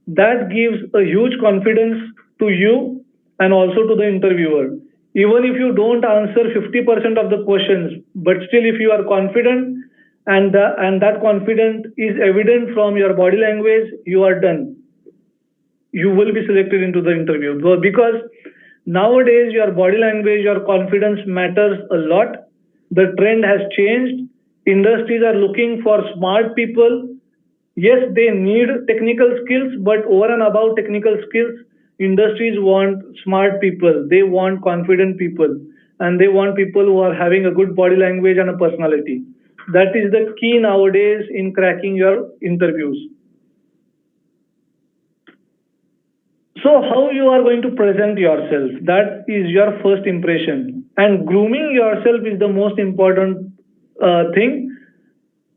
That gives a huge confidence to you and also to the interviewer. Even if you don't answer 50% of the questions, but still if you are confident and that confidence is evident from your body language, you are done. You will be selected into the interview. Because nowadays your body language, your confidence matters a lot. The trend has changed. Industries are looking for smart people. Yes, they need technical skills, but over and above technical skills, industries want smart people. They want confident people. And they want people who are having a good body language and a personality. That is the key nowadays in cracking your interviews. So how you are going to present yourself, that is your first impression. And grooming yourself is the most important thing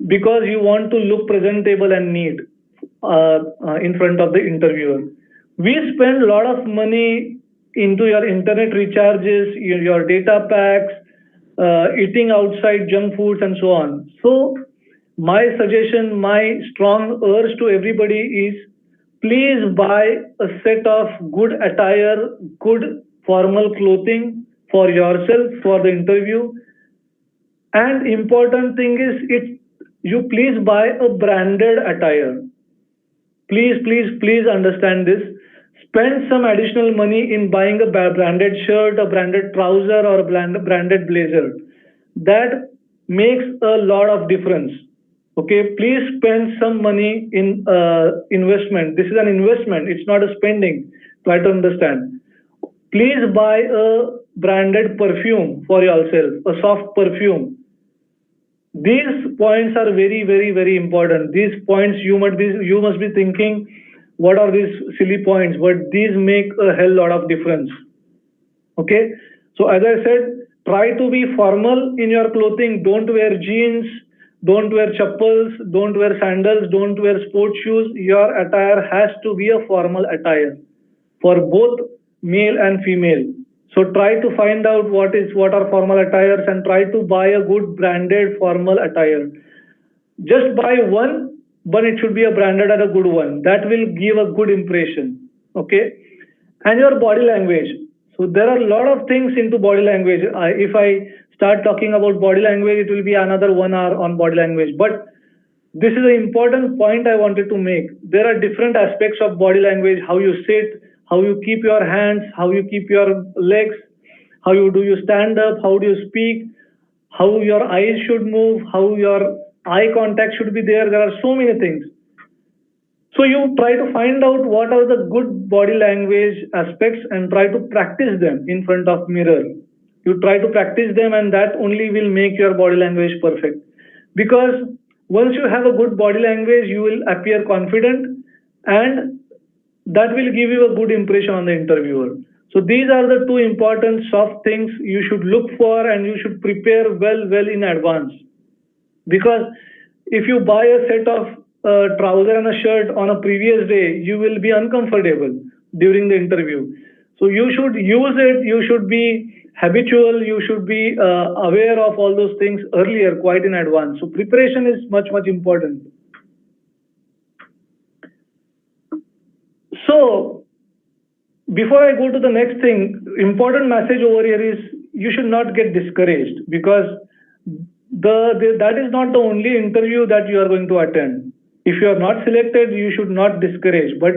because you want to look presentable and neat in front of the interviewer. We spend a lot of money into your internet recharges, your data packs, eating outside junk foods and so on. So my suggestion, my strong urge to everybody is please buy a set of good attire, good formal clothing for yourself for the interview. And important thing is you please buy a branded attire. Please understand this. Spend some additional money in buying a branded shirt, a branded trouser, or a branded blazer. That makes a lot of difference. Okay, please spend some money in investment. This is an investment, it's not a spending. Try to understand. Please buy a branded perfume for yourself, a soft perfume. These points are very, very, very important. These points you must be thinking, what are these silly points? But these make a hell lot of difference. Okay, so as I said, try to be formal in your clothing. Don't wear jeans, don't wear chappals, don't wear sandals, don't wear sports shoes. Your attire has to be a formal attire for both male and female. So try to find out what are formal attires and try to buy a good branded formal attire. Just buy one, but it should be a branded and a good one. That will give a good impression. Okay, and your body language. So there are a lot of things into body language. If I start talking about body language, it will be another 1 hour on body language. But this is an important point I wanted to make. There are different aspects of body language: how you sit, how you keep your hands, how you keep your legs, how you stand up, how do you speak, how your eyes should move, how your eye contact should be there. There are so many things. So you try to find out what are the good body language aspects and try to practice them in front of mirror. You try to practice them, and that only will make your body language perfect. Because once you have a good body language, you will appear confident, and that will give you a good impression on the interviewer. So these are the two important soft things you should look for, and you should prepare well in advance. Because if you buy a set of trouser and a shirt on a previous day, you will be uncomfortable during the interview. So you should use it, you should be habitual, you should be aware of all those things earlier, quite in advance. So preparation is much important. So before I go to the next thing, important message over here is you should not get discouraged, because that is not the only interview that you are going to attend. If you are not selected, you should not discourage, but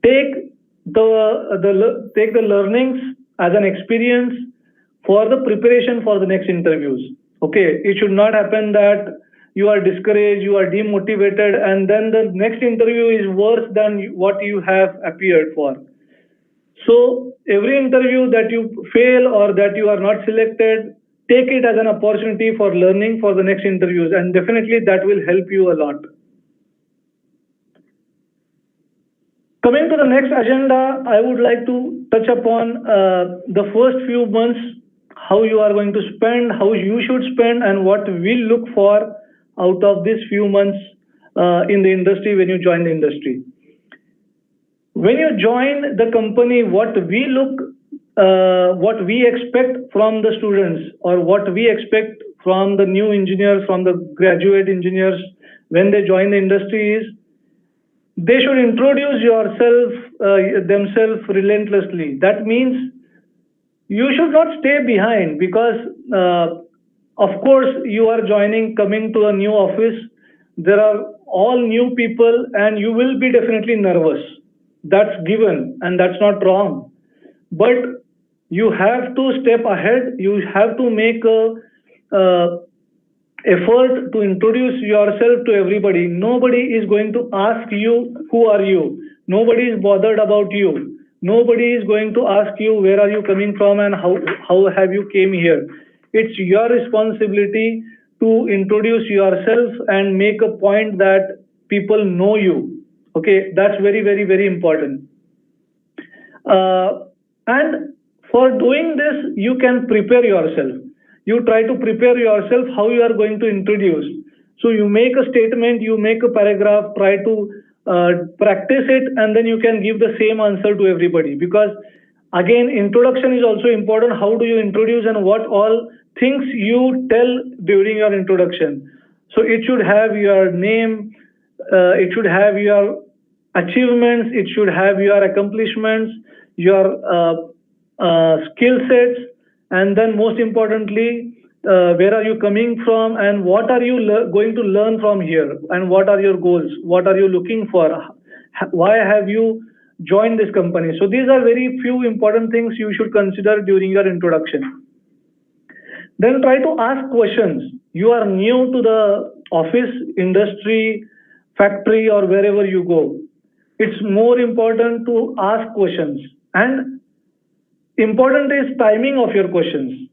take the learnings as an experience for the preparation for the next interviews. Okay, it should not happen that you are discouraged, you are demotivated, and then the next interview is worse than what you have appeared for. So every interview that you fail or that you are not selected, take it as an opportunity for learning for the next interviews, and definitely that will help you a lot. Coming to the next agenda, I would like to touch upon the first few months, how you are going to spend, how you should spend, and what we look for out of these few months in the industry when you join the industry. When you join the company, what we expect from the students, or what we expect from the new engineers, from the graduate engineers when they join the industry is, they should introduce themselves relentlessly. That means you should not stay behind, because of course you are coming to a new office. There are all new people, and you will be definitely nervous. That's given, and that's not wrong. But you have to step ahead. You have to make a effort to introduce yourself to everybody. Nobody is going to ask you, who are you? Nobody is bothered about you. Nobody is going to ask you, where are you coming from and how have you came here? It's your responsibility to introduce yourself and make a point that people know you. Okay, that's very important. And for doing this, you can prepare yourself. You try to prepare yourself how you are going to introduce. So you make a statement, you make a paragraph, try to practice it, and then you can give the same answer to everybody. Because again, introduction is also important. How do you introduce, and what all things you tell during your introduction? So it should have your name, it should have your achievements, it should have your accomplishments, your skill sets, and then most importantly, where are you coming from, and what are you going to learn from here, and what are your goals, what are you looking for, why have you joined this company. So these are very few important things you should consider during your introduction. Then try to ask questions. You are new to the office, industry, factory, or wherever you go, it's more important to ask questions. And important is timing of your questions.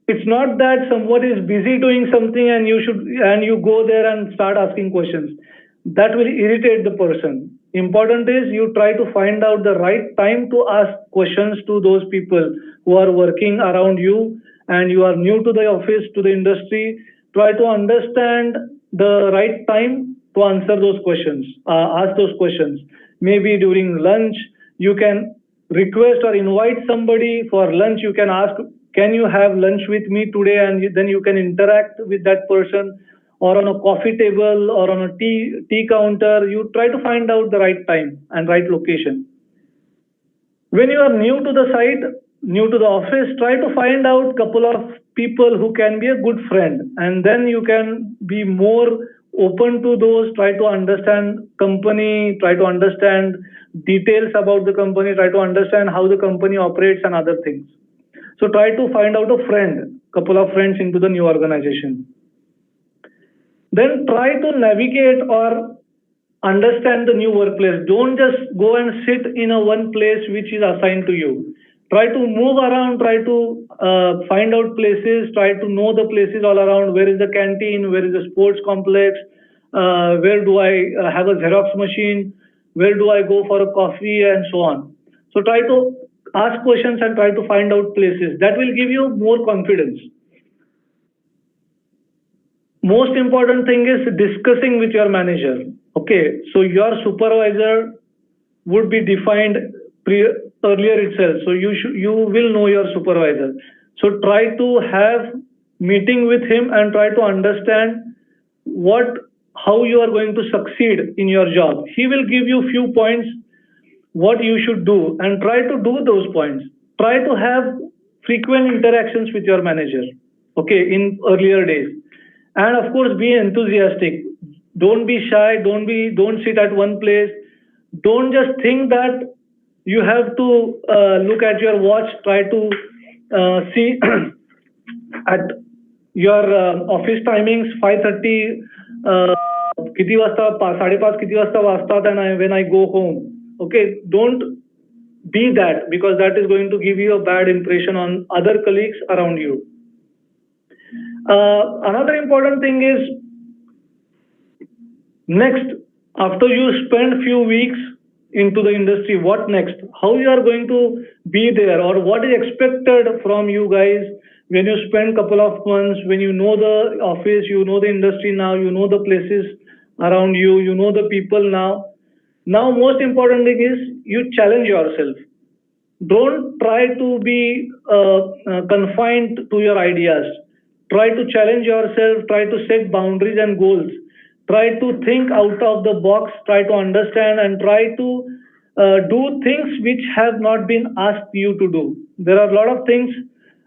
It's not that someone is busy doing something and you go there and start asking questions. That will irritate the person. Important is you try to find out the right time to ask questions to those people who are working around you and you are new to the office, to the industry. Try to understand the right time to answer those questions, ask those questions. Maybe during lunch, you can request or invite somebody for lunch. You can ask, can you have lunch with me today? And then you can interact with that person, or on a coffee table or on a tea counter. You try to find out the right time and right location. When you are new to the site, new to the office, try to find out couple of people who can be a good friend, and then you can be more open to those. Try to understand company, try to understand details about the company, try to understand how the company operates and other things. So try to find out a friend, couple of friends into the new organization. Then try to navigate or understand the new workplace. Don't just go and sit in a one place which is assigned to you. Try to move around, try to find out places, try to know the places all around. Where is the canteen? Where is the sports complex? Where do I have a Xerox machine? Where do I go for a coffee, and so on. So try to ask questions and try to find out places. That will give you more confidence. Most important thing is discussing with your manager. Okay, so your supervisor would be defined earlier itself. So you will know your supervisor. So try to have meeting with him and try to understand how you are going to succeed in your job. He will give you few points what you should do, and try to do those points. Try to have frequent interactions with your manager, okay, in earlier days. And of course, be enthusiastic. Don't be shy. Don't sit at one place. Don't just think that you have to look at your watch. Try to see at your office timings, 5:30, किती वाजता, 5:30 किती वाजता वाजतात, and when I go home. Okay, don't be that, because that is going to give you a bad impression on other colleagues around you. Another important thing is, next, after you spend few weeks into the industry, what next? How you are going to be there, or what is expected from you guys when you spend couple of months, when you know the office, you know the industry now, you know the places around you, you know the people now. Now, most important thing is you challenge yourself. Don't try to be confined to your ideas. Try to challenge yourself, try to set boundaries and goals. Try to think out of the box, try to understand, and try to do things which have not been asked you to do. There are a lot of things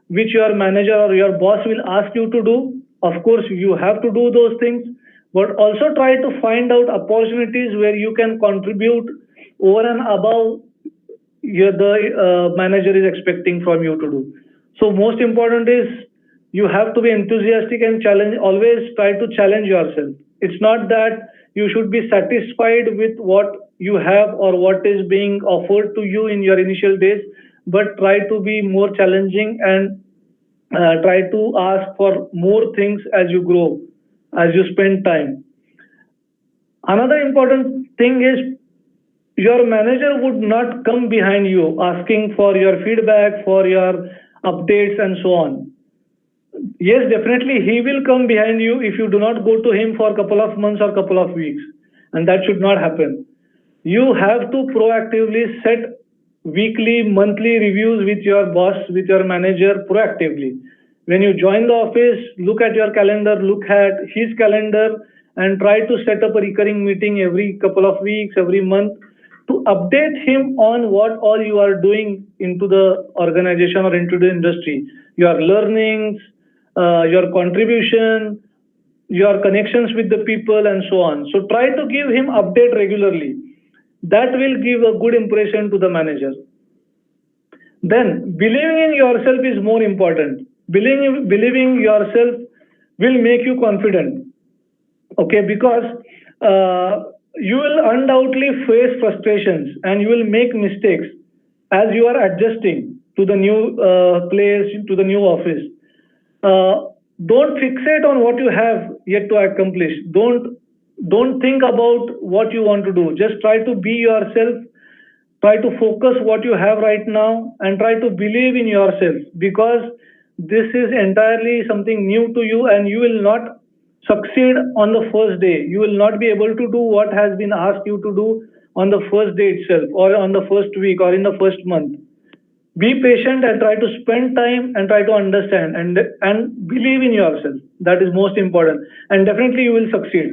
which your manager or your boss will ask you to do. Of course, you have to do those things, but also try to find out opportunities where you can contribute over and above the manager is expecting from you to do. So most important is you have to be enthusiastic and always try to challenge yourself. It's not that you should be satisfied with what you have or what is being offered to you in your initial days, but try to be more challenging and try to ask for more things as you grow, as you spend time. Another important thing is your manager would not come behind you asking for your feedback, for your updates, and so on. Yes, definitely he will come behind you if you do not go to him for a couple of months or couple of weeks, and that should not happen. You have to proactively set weekly, monthly reviews with your boss, with your manager proactively. When you join the office, look at your calendar, look at his calendar, and try to set up a recurring meeting every couple of weeks, every month, to update him on what all you are doing into the organization or into the industry, your learnings, your contribution, your connections with the people, and so on. So try to give him update regularly. That will give a good impression to the manager. Then believing in yourself is more important. Believing yourself will make you confident. Okay, because you will undoubtedly face frustrations and you will make mistakes as you are adjusting to the new place, to the new office. Don't fixate on what you have yet to accomplish. Don't think about what you want to do. Just try to be yourself. Try to focus what you have right now and try to believe in yourself, because this is entirely something new to you and you will not succeed on the first day. You will not be able to do what has been asked you to do on the first day itself, or on the first week, or in the first month. Be patient and try to spend time and try to understand and believe in yourself. That is most important, and definitely you will succeed.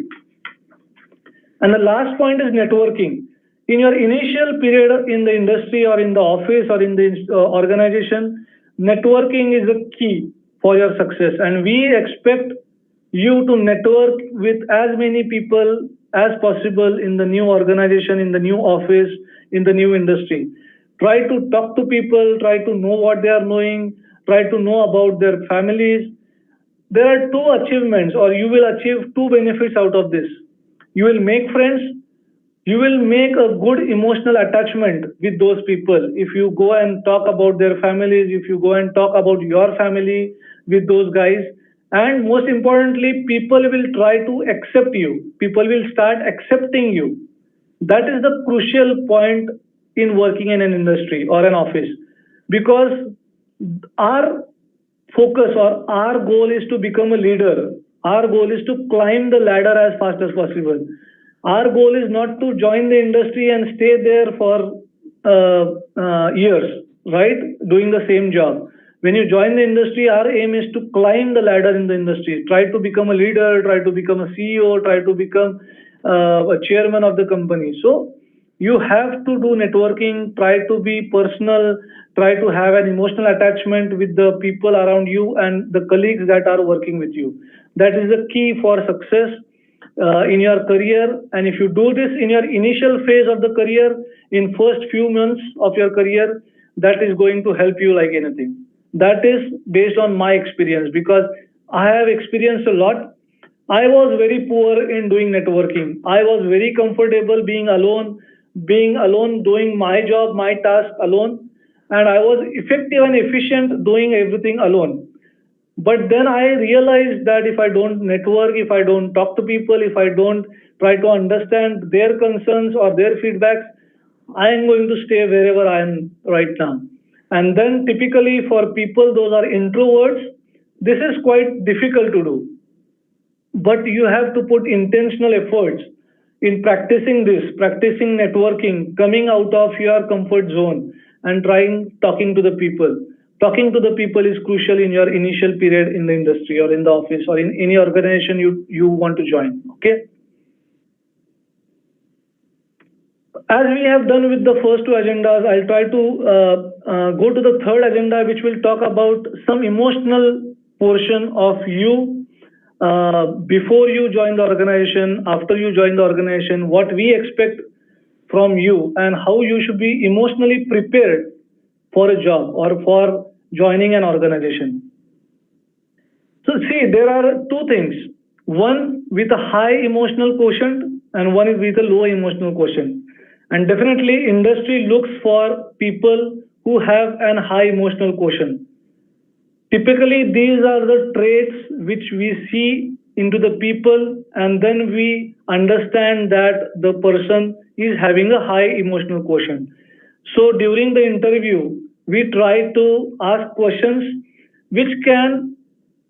And the last point is networking. In your initial period in the industry or in the office or in the organization, networking is the key for your success. And we expect you to network with as many people as possible in the new organization, in the new office, in the new industry. Try to talk to people, try to know what they are knowing, try to know about their families. There are two achievements, or you will achieve two benefits out of this. You will make friends, you will make a good emotional attachment with those people. If you go and talk about their families, if you go and talk about your family with those guys, and most importantly, people will try to accept you. People will start accepting you. That is the crucial point in working in an industry or an office, because our focus or our goal is to become a leader. Our goal is to climb the ladder as fast as possible. Our goal is not to join the industry and stay there for years, right? Doing the same job. When you join the industry, our aim is to climb the ladder in the industry. Try to become a leader, try to become a CEO, try to become a chairman of the company. So you have to do networking, try to be personal, try to have an emotional attachment with the people around you and the colleagues that are working with you. That is the key for success in your career. And if you do this in your initial phase of the career, in first few months of your career, that is going to help you like anything. That is based on my experience, because I have experienced a lot. I was very poor in doing networking. I was very comfortable being alone, doing my job, my task alone. And I was effective and efficient doing everything alone. But then I realized that if I don't network, if I don't talk to people, if I don't try to understand their concerns or their feedbacks, I am going to stay wherever I am right now. And then typically for people, those are introverts, this is quite difficult to do. But you have to put intentional efforts in practicing this, practicing networking, coming out of your comfort zone and talking to the people. Talking to the people is crucial in your initial period in the industry or in the office or in any organization you want to join. Okay. As we have done with the first two agendas, I'll try to go to the third agenda, which will talk about some emotional portion of you before you join the organization, after you join the organization, what we expect from you and how you should be emotionally prepared for a job or for joining an organization. So see, there are two things. One with a high emotional quotient and one is with a low emotional quotient. And definitely industry looks for people who have an high emotional quotient. Typically, these are the traits which we see into the people, and then we understand that the person is having a high emotional quotient. So during the interview, we try to ask questions which can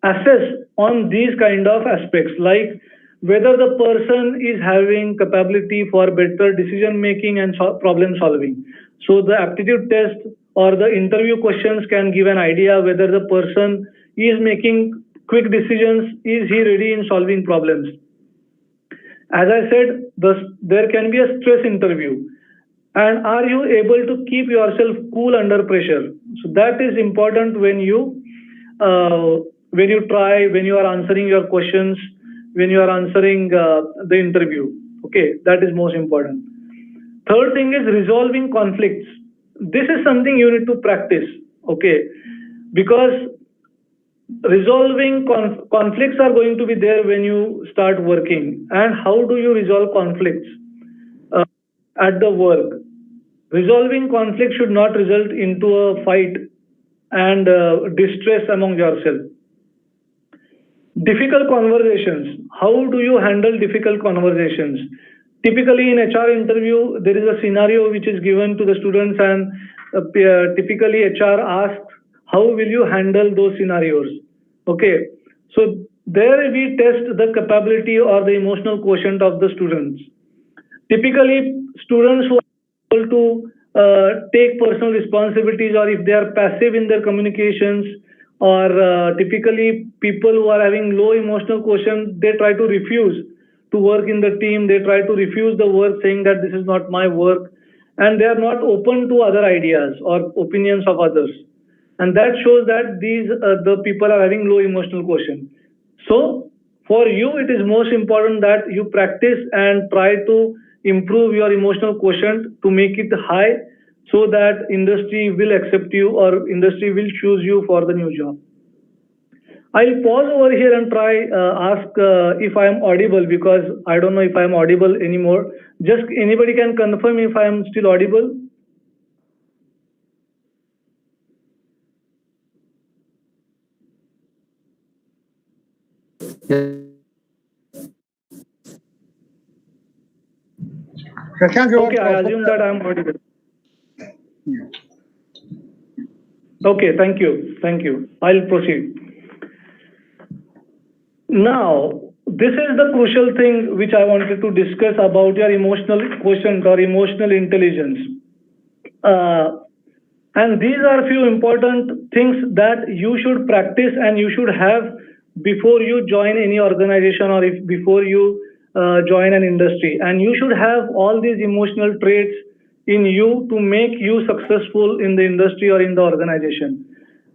assess on these kind of aspects, like whether the person is having capability for better decision making and problem solving. So the aptitude test or the interview questions can give an idea whether the person is making quick decisions, is he ready in solving problems. As I said, there can be a stress interview. And are you able to keep yourself cool under pressure? So that is important when you are answering your questions, when you are answering the interview. Okay, that is most important. Third thing is resolving conflicts. This is something you need to practice. Okay, because resolving conflicts are going to be there when you start working. And how do you resolve conflicts at the work? Resolving conflict should not result into a fight and distress among yourself. Difficult conversations. How do you handle difficult conversations? Typically in HR interview, there is a scenario which is given to the students, and typically HR asks, how will you handle those scenarios? Okay, so there we test the capability or the emotional quotient of the students. Typically, students who are able to take personal responsibilities, or if they are passive in their communications, or typically people who are having low emotional quotient, they try to refuse to work in the team. They try to refuse the work, saying that this is not my work, and they are not open to other ideas or opinions of others. And that shows that these the people are having low emotional quotient. So for you, it is most important that you practice and try to improve your emotional quotient to make it high, so that industry will accept you or industry will choose you for the new job. I'll pause over here and try ask if I am audible, because I don't know if I am audible anymore. Just anybody can confirm if I am still audible. Shashank, you Okay, I assume that I am audible. Okay, thank you. Thank you. I'll proceed. Now, this is the crucial thing which I wanted to discuss about your emotional quotient or emotional intelligence. And these are few important things that you should practice and you should have before you join any organization, or if before you join an industry. And you should have all these emotional traits in you to make you successful in the industry or in the organization.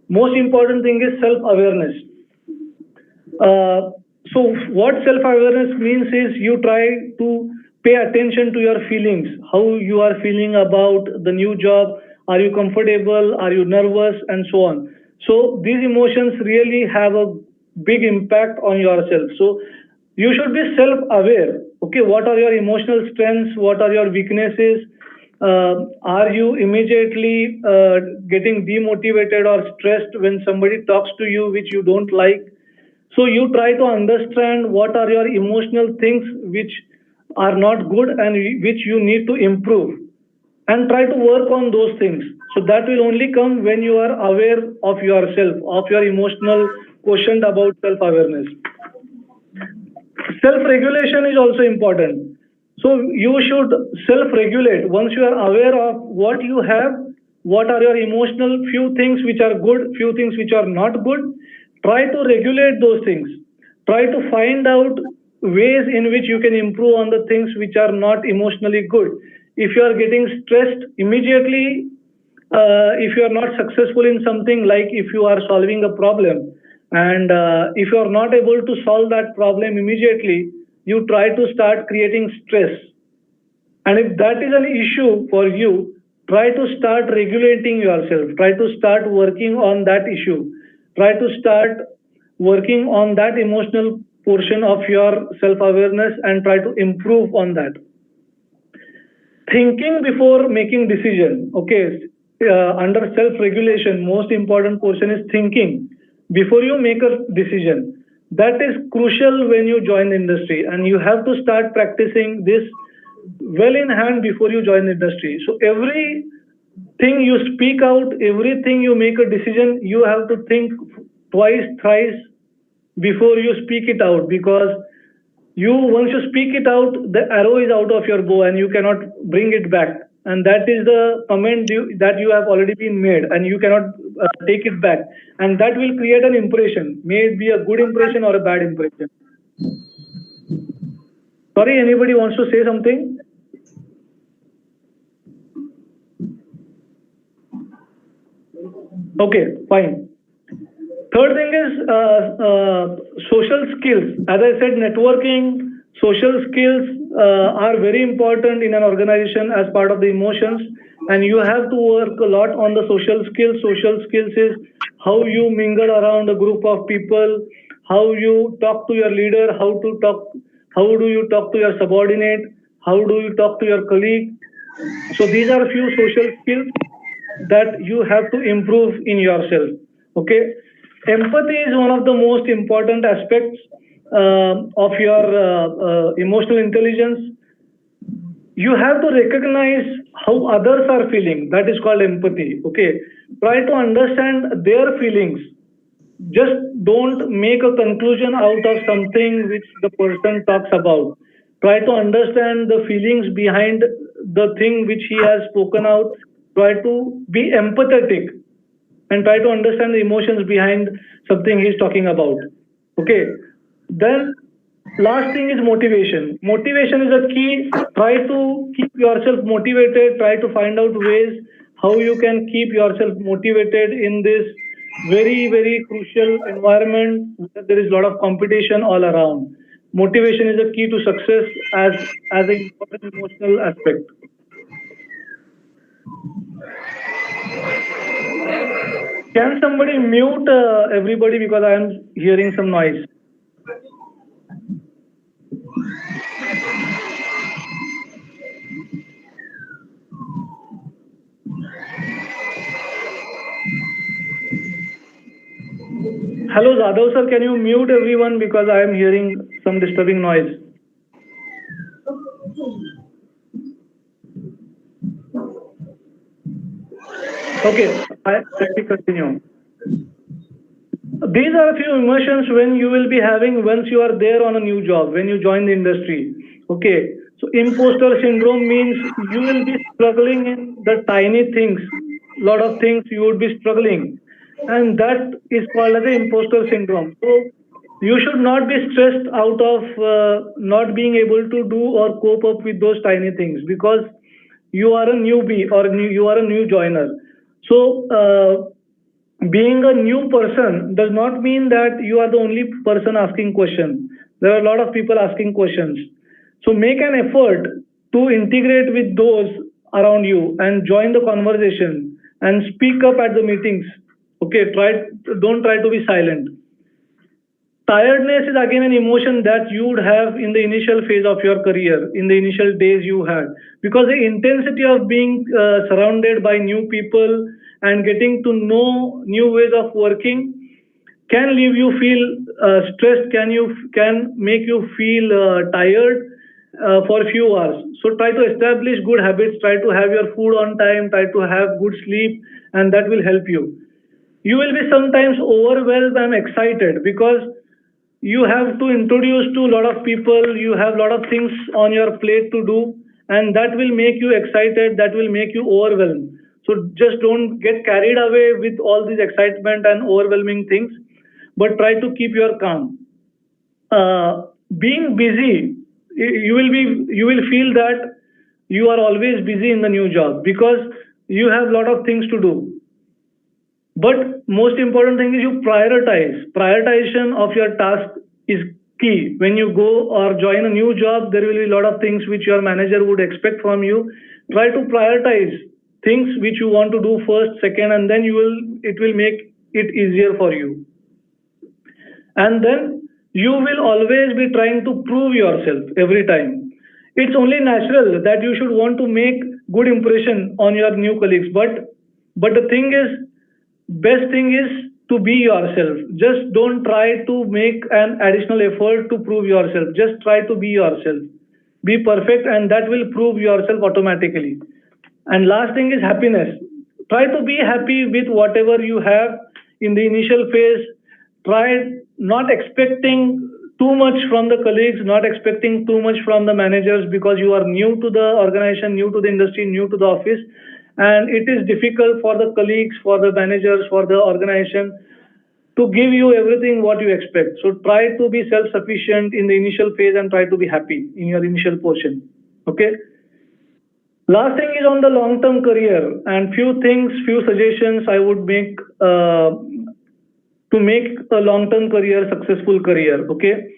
Most important thing is self-awareness. So what self-awareness means is you try to pay attention to your feelings, how you are feeling about the new job. Are you comfortable? Are you nervous? And so on. So these emotions really have a big impact on yourself. So you should be self-aware. Okay, what are your emotional strengths? What are your weaknesses? Are you immediately getting demotivated or stressed when somebody talks to you which you don't like? So you try to understand what are your emotional things which are not good and which you need to improve, and try to work on those things. So that will only come when you are aware of yourself, of your emotional quotient about self-awareness. Self-regulation is also important. So you should self-regulate. Once you are aware of what you have, what are your emotional, few things which are good, few things which are not good, try to regulate those things. Try to find out ways in which you can improve on the things which are not emotionally good. If you are getting stressed immediately, if you are not successful in something, like if you are solving a problem, and if you are not able to solve that problem immediately, you try to start creating stress. And if that is an issue for you, try to start regulating yourself. Try to start working on that issue. Try to start working on that emotional portion of your self-awareness and try to improve on that. Thinking before making decision. Okay, under self-regulation, most important portion is thinking before you make a decision. That is crucial when you join the industry, and you have to start practicing this well in hand before you join the industry. So everything you speak out, everything you make a decision, you have to think twice, thrice before you speak it out, because once you speak it out, the arrow is out of your bow and you cannot bring it back. And that is the comment that you have already been made, and you cannot take it back. And that will create an impression, may it be a good impression or a bad impression. Sorry, anybody wants to say something? Okay, fine. Third thing is social skills. As I said, networking, social skills are very important in an organization as part of the emotions, and you have to work a lot on the social skills. Social skills is how you mingle around a group of people, how you talk to your leader, how do you talk to your subordinate, how do you talk to your colleague. So these are a few social skills that you have to improve in yourself. Okay, empathy is one of the most important aspects of your emotional intelligence. You have to recognize how others are feeling. That is called empathy. Okay, try to understand their feelings. Just don't make a conclusion out of something which the person talks about. Try to understand the feelings behind the thing which he has spoken out. Try to be empathetic and try to understand the emotions behind something he's talking about. Okay. Then last thing is motivation. Motivation is a key. Try to keep yourself motivated. Try to find out ways how you can keep yourself motivated in this very crucial environment where there is a lot of competition all around. Motivation is a key to success as an important emotional aspect. Can somebody mute everybody because I am hearing some noise? Hello, Zadav sir, can you mute everyone because I am hearing some disturbing noise? Okay, let me continue. These are a few emotions when you will be having once you are there on a new job, when you join the industry. Okay, so imposter syndrome means you will be struggling in the tiny things, lot of things you would be struggling, and that is called as the imposter syndrome. So you should not be stressed out of not being able to do or cope up with those tiny things because you are a newbie or you are a new joiner. So being a new person does not mean that you are the only person asking questions. There are a lot of people asking questions. So make an effort to integrate with those around you and join the conversation and speak up at the meetings. Okay, don't try to be silent. Tiredness is again an emotion that you would have in the initial phase of your career, in the initial days you had, because the intensity of being surrounded by new people and getting to know new ways of working can leave you feel stressed, can make you feel tired for a few hours. So try to establish good habits, try to have your food on time, try to have good sleep, and that will help you. You will be sometimes overwhelmed and excited because you have to introduce to a lot of people, you have a lot of things on your plate to do, and that will make you excited, that will make you overwhelmed. So just don't get carried away with all this excitement and overwhelming things, but try to keep your calm. Being busy, you will feel that you are always busy in the new job because you have a lot of things to do. But most important thing is you prioritize. Prioritization of your task is key. When you go or join a new job, there will be a lot of things which your manager would expect from you. Try to prioritize things which you want to do first, second, and then it will make it easier for you. And then you will always be trying to prove yourself every time. It's only natural that you should want to make good impression on your new colleagues. But the thing is, best thing is to be yourself. Just don't try to make an additional effort to prove yourself. Just try to be yourself. Be perfect, and that will prove yourself automatically. And last thing is happiness. Try to be happy with whatever you have in the initial phase. Try not expecting too much from the colleagues, not expecting too much from the managers because you are new to the organization, new to the industry, new to the office. And it is difficult for the colleagues, for the managers, for the organization to give you everything what you expect. So try to be self-sufficient in the initial phase and try to be happy in your initial portion. Okay. Last thing is on the long-term career, and few suggestions I would make to make a long-term career successful career. Okay.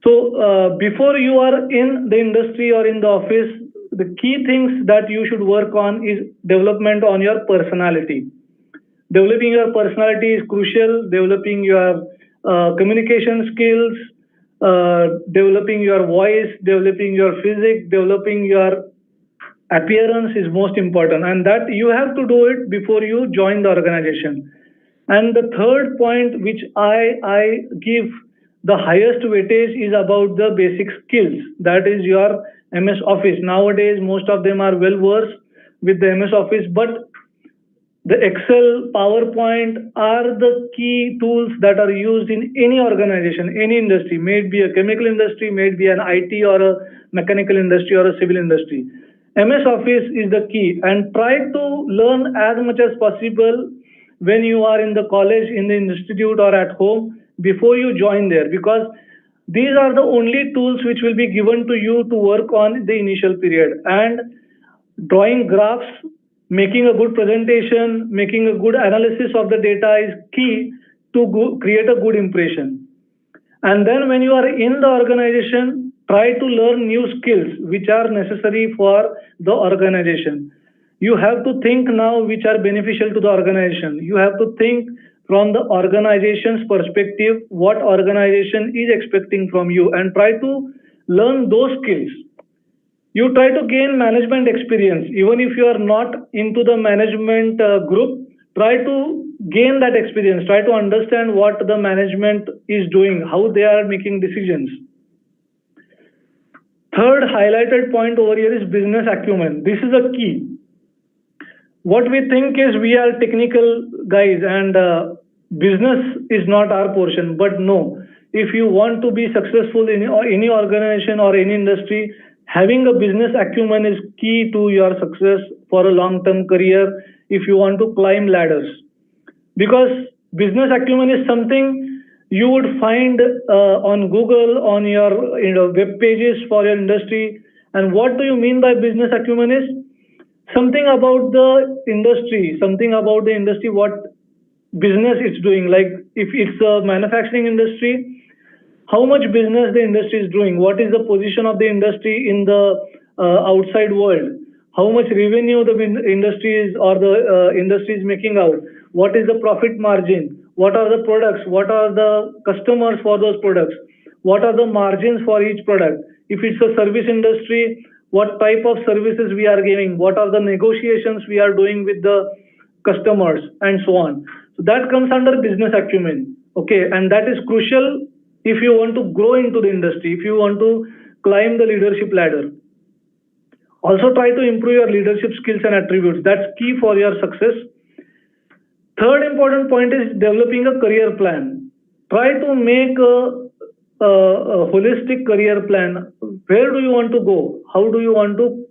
So before you are in the industry or in the office, the key things that you should work on is development on your personality. Developing your personality is crucial. Developing your communication skills, developing your voice, developing your physique, developing your appearance is most important, and that you have to do it before you join the organization. And the third point which I give the highest weightage is about the basic skills, that is your MS Office. Nowadays most of them are well versed with the MS Office, but the Excel, PowerPoint are the key tools that are used in any organization, any industry, may it be a chemical industry, may it be an IT or a mechanical industry or a civil industry. MS Office is the key, and try to learn as much as possible when you are in the college, in the institute or at home before you join there, because these are the only tools which will be given to you to work on the initial period. And drawing graphs, making a good presentation, making a good analysis of the data is key to create a good impression. And then when you are in the organization, try to learn new skills which are necessary for the organization. You have to think now which are beneficial to the organization. You have to think from the organization's perspective, what organization is expecting from you, and try to learn those skills. You try to gain management experience. Even if you are not into the management group, try to gain that experience. Try to understand what the management is doing, how they are making decisions. Third highlighted point over here is business acumen. This is a key. What we think is we are technical guys and business is not our portion, but no. If you want to be successful in any organization or any industry, having a business acumen is key to your success for a long-term career if you want to climb ladders. Because business acumen is something you would find on Google, on your web pages for your industry. And what do you mean by business acumen is something about the industry, what business it's doing. Like if it's a manufacturing industry, how much business the industry is doing, what is the position of the industry in the outside world, how much revenue the industry is or the industry is making out, what is the profit margin, what are the products, what are the customers for those products, what are the margins for each product. If it's a service industry, what type of services we are giving, what are the negotiations we are doing with the customers, and so on. So that comes under business acumen. Okay, and that is crucial if you want to grow into the industry, if you want to climb the leadership ladder. Also try to improve your leadership skills and attributes. That's key for your success. Third important point is developing a career plan. Try to make a holistic career plan. Where do you want to go? How do you want to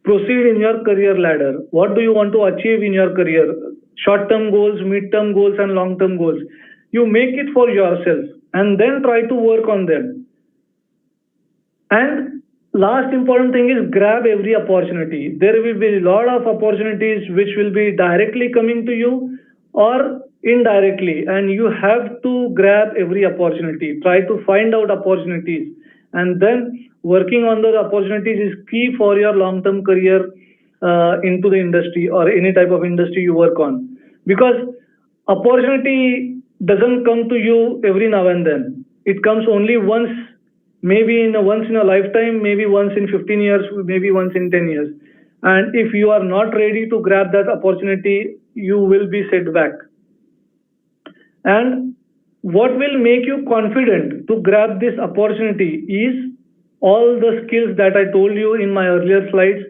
proceed in your career ladder? What do you want to achieve in your career? Short-term goals, mid-term goals, and long-term goals. You make it for yourself and then try to work on them. And last important thing is grab every opportunity. There will be a lot of opportunities which will be directly coming to you or indirectly, and you have to grab every opportunity. Try to find out opportunities, and then working on those opportunities is key for your long-term career into the industry or any type of industry you work on. Because opportunity doesn't come to you every now and then. It comes only once, maybe once in a lifetime, maybe once in 15 years, maybe once in 10 years. And if you are not ready to grab that opportunity, you will be set back. And what will make you confident to grab this opportunity is all the skills that I told you in my earlier slides,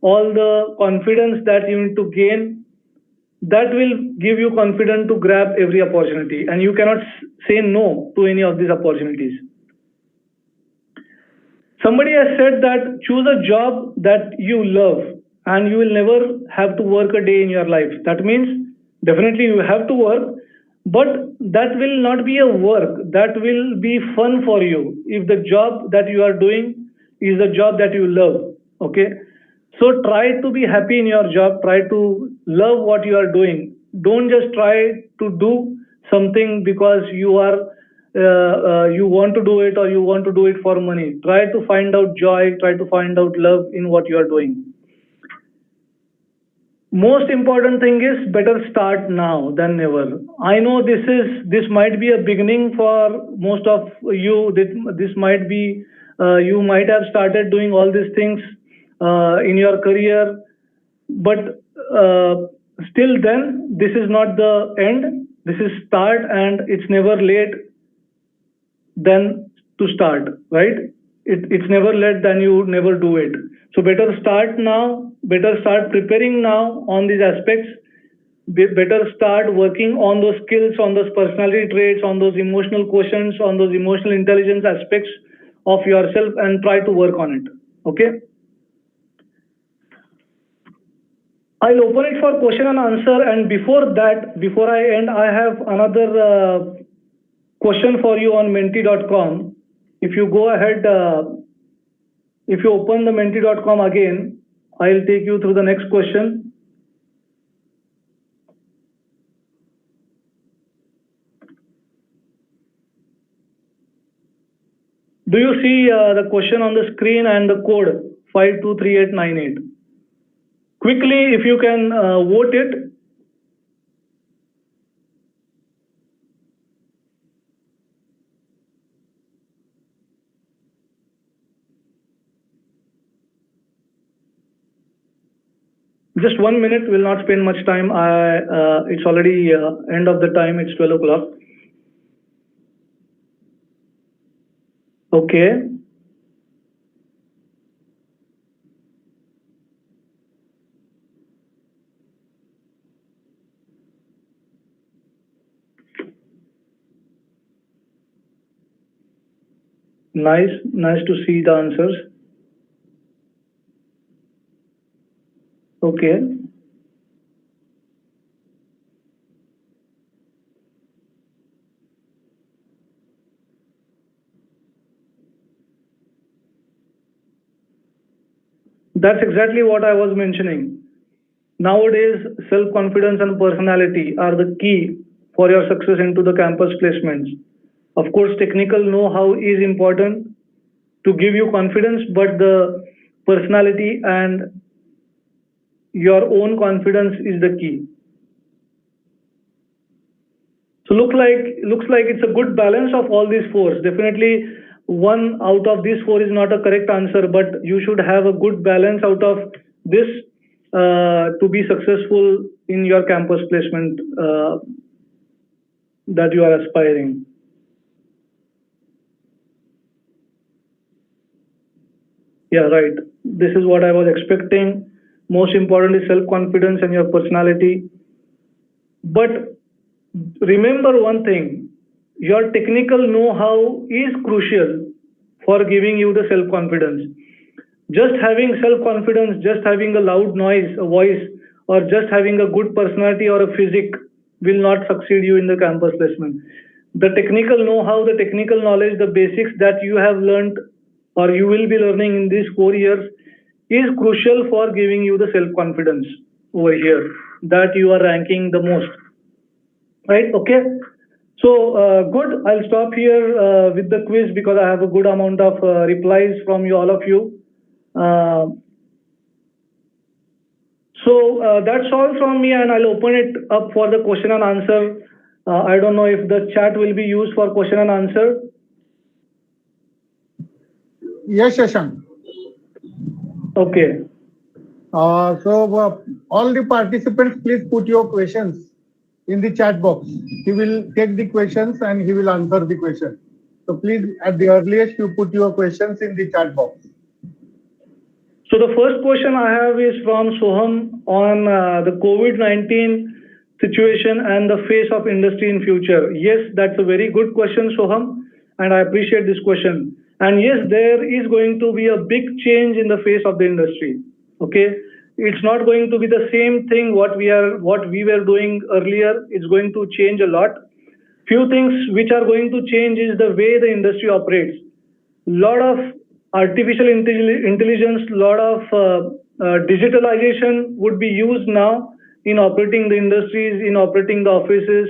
all the confidence that you need to gain. That will give you confidence to grab every opportunity, and you cannot say no to any of these opportunities. Somebody has said that choose a job that you love and you will never have to work a day in your life. That means definitely you have to work, but that will not be a work. That will be fun for you if the job that you are doing is a job that you love. Okay. So try to be happy in your job. Try to love what you are doing. Don't just try to do something because you are you want to do it or you want to do it for money. Try to find out joy. Try to find out love in what you are doing. most important thing is better start now than never. I know this might be a beginning for most of you. This might be you might have started doing all these things in your career, but still then this is not the end. This is start, and it's never late than to start, right? It's never late than you never do it. So better start now, better start preparing now on these aspects, better start working on those skills, on those personality traits, on those emotional quotients, on those emotional intelligence aspects of yourself, and try to work on it. Okay. I'll open it for question and answer, and before that, before I end, I have another question for you on menti.com. If you go ahead, if you open the menti.com again, I'll take you through the next question. Do you see the question on the screen and the code 523898? Quickly, if you can vote it. Just 1 minute, will not spend much time. It's already end of the time, it's 12 o'clock. Okay. Nice to see the answers. Okay. That's exactly what I was mentioning. Nowadays, self-confidence and personality are the key for your success into the campus placements. Of course, technical know-how is important to give you confidence, but the personality and your own confidence is the key. So looks like it's a good balance of all these four. Definitely one out of these four is not a correct answer, but you should have a good balance out of this to be successful in your campus placement that you are aspiring. Yeah, right. This is what I was expecting. Most important is self-confidence and your personality. But remember one thing, your technical know-how is crucial for giving you the self-confidence. Just having self-confidence, just having a loud voice, or just having a good personality or a physique will not succeed you in the campus placement. The technical know-how, the technical knowledge, the basics that you have learned or you will be learning in these 4 years is crucial for giving you the self-confidence over here that you are ranking the most. Right? Okay. So good. I'll stop here with the quiz because I have a good amount of replies from all of you. So that's all from me, and I'll open it up for the question and answer. I don't know if the chat will be used for question and answer. Yes, Shashank. Okay. So all the participants, please put your questions in the chat box. He will take the questions and he will answer the question. So please, at the earliest, you put your questions in the chat box. So the first question I have is from Soham on the COVID-19 situation and the face of industry in future. Yes, that's a very good question, Soham, and I appreciate this question. And yes, there is going to be a big change in the face of the industry. Okay, it's not going to be the same thing what we were doing earlier. It's going to change a lot. Few things which are going to change is the way the industry operates. Lot of artificial intelligence, lot of digitalization would be used now in operating the industries, in operating the offices.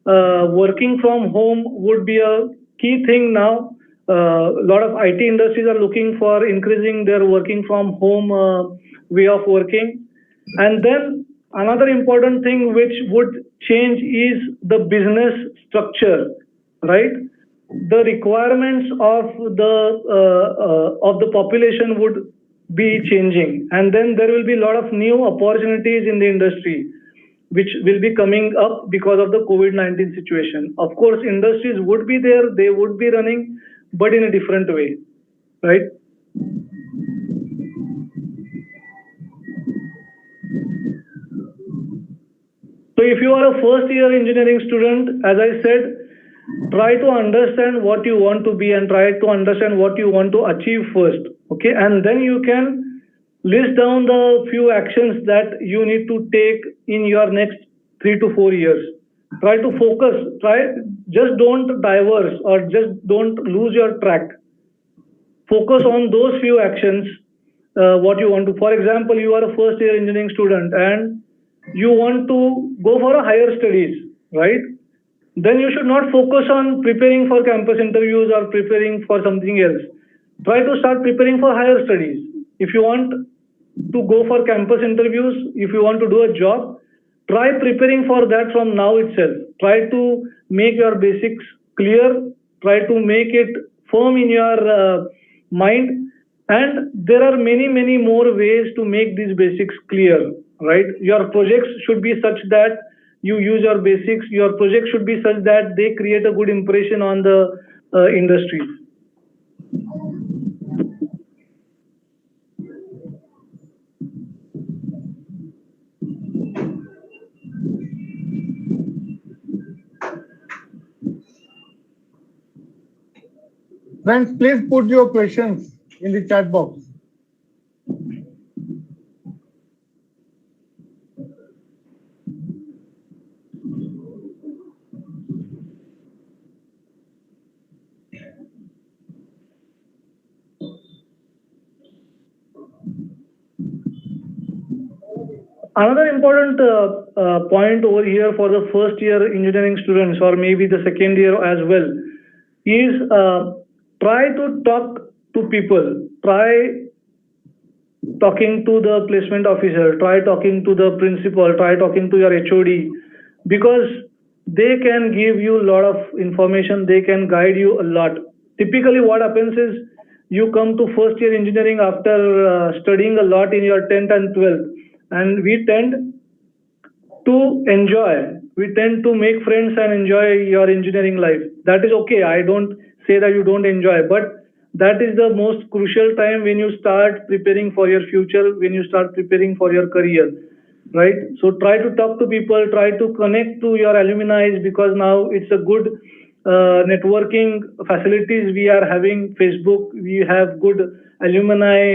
Working from home would be a key thing now. A lot of IT industries are looking for increasing their working from home way of working. And then another important thing which would change is the business structure, right? The requirements of the population would be changing, and then there will be a lot of new opportunities in the industry which will be coming up because of the COVID-19 situation. Of course, industries would be there, they would be running, but in a different way, right? So if you are a first year engineering student, as I said, try to understand what you want to be and try to understand what you want to achieve first, okay? And then you can list down the few actions that you need to take in your next 3 to 4 years. Try to focus, just don't diverge or just don't lose your track. Focus on those few actions, what you want to. For example, you are a first year engineering student and you want to go for a higher studies, right? Then you should not focus on preparing for campus interviews or preparing for something else. Try to start preparing for higher studies. If you want to go for campus interviews, if you want to do a job, try preparing for that from now itself. Try to make your basics clear, try to make it firm in your mind, and there are many more ways to make these basics clear, right? Your projects should be such that you use your basics. Your project should be such that they create a good impression on the industry. Friends, please put your questions in the chat box. Another important point over here for the first year engineering students or maybe the second year as well is try to talk to people. Try talking to the placement officer, try talking to the principal, try talking to your HOD, because they can give you a lot of information, they can guide you a lot. Typically what happens is you come to first year engineering after studying a lot in your 10th and 12th, and we tend to enjoy, we tend to make friends and enjoy your engineering life. That is okay, I don't say that you don't enjoy, but that is the most crucial time when you start preparing for your future, when you start preparing for your career, right? So try to talk to people, try to connect to your alumni, because now it's a good networking facilities we are having. Facebook, we have good alumni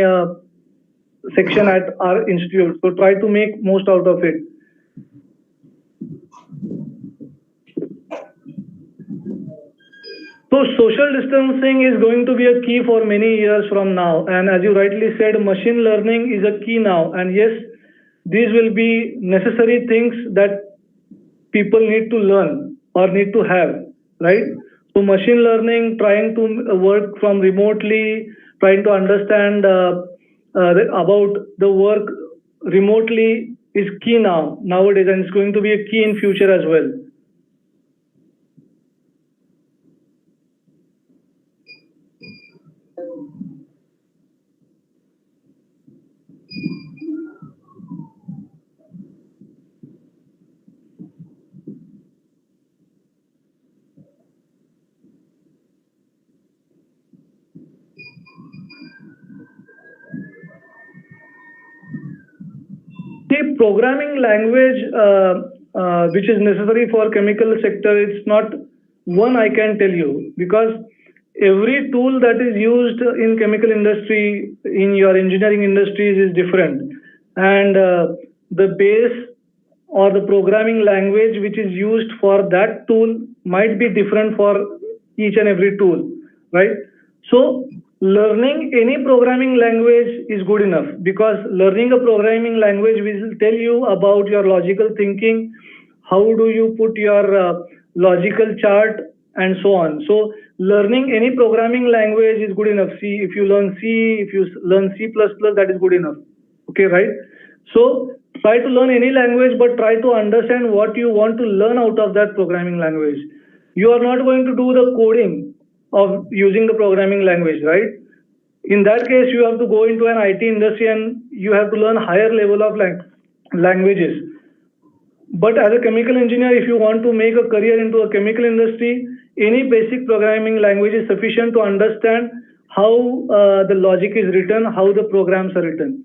section at our institute, so try to make most out of it. So social distancing is going to be a key for many years from now, and as you rightly said, machine learning is a key now, and yes, these will be necessary things that people need to learn or need to have, right? So machine learning, trying to work from remotely, trying to understand about the work remotely is key nowadays, and it's going to be a key in future as well. The programming language which is necessary for chemical sector, it's not one I can tell you, because every tool that is used in chemical industry, in your engineering industries is different, and the base or the programming language which is used for that tool might be different for each and every tool, right? So learning any programming language is good enough, because learning a programming language will tell you about your logical thinking, how do you put your logical chart and so on. So learning any programming language is good enough. If you learn C, if you learn C++, that is good enough. Okay, right? So try to learn any language, but try to understand what you want to learn out of that programming language. You are not going to do the coding of using the programming language, right? In that case, you have to go into an IT industry and you have to learn higher level of languages. But as a chemical engineer, if you want to make a career into a chemical industry, any basic programming language is sufficient to understand how the logic is written, how the programs are written.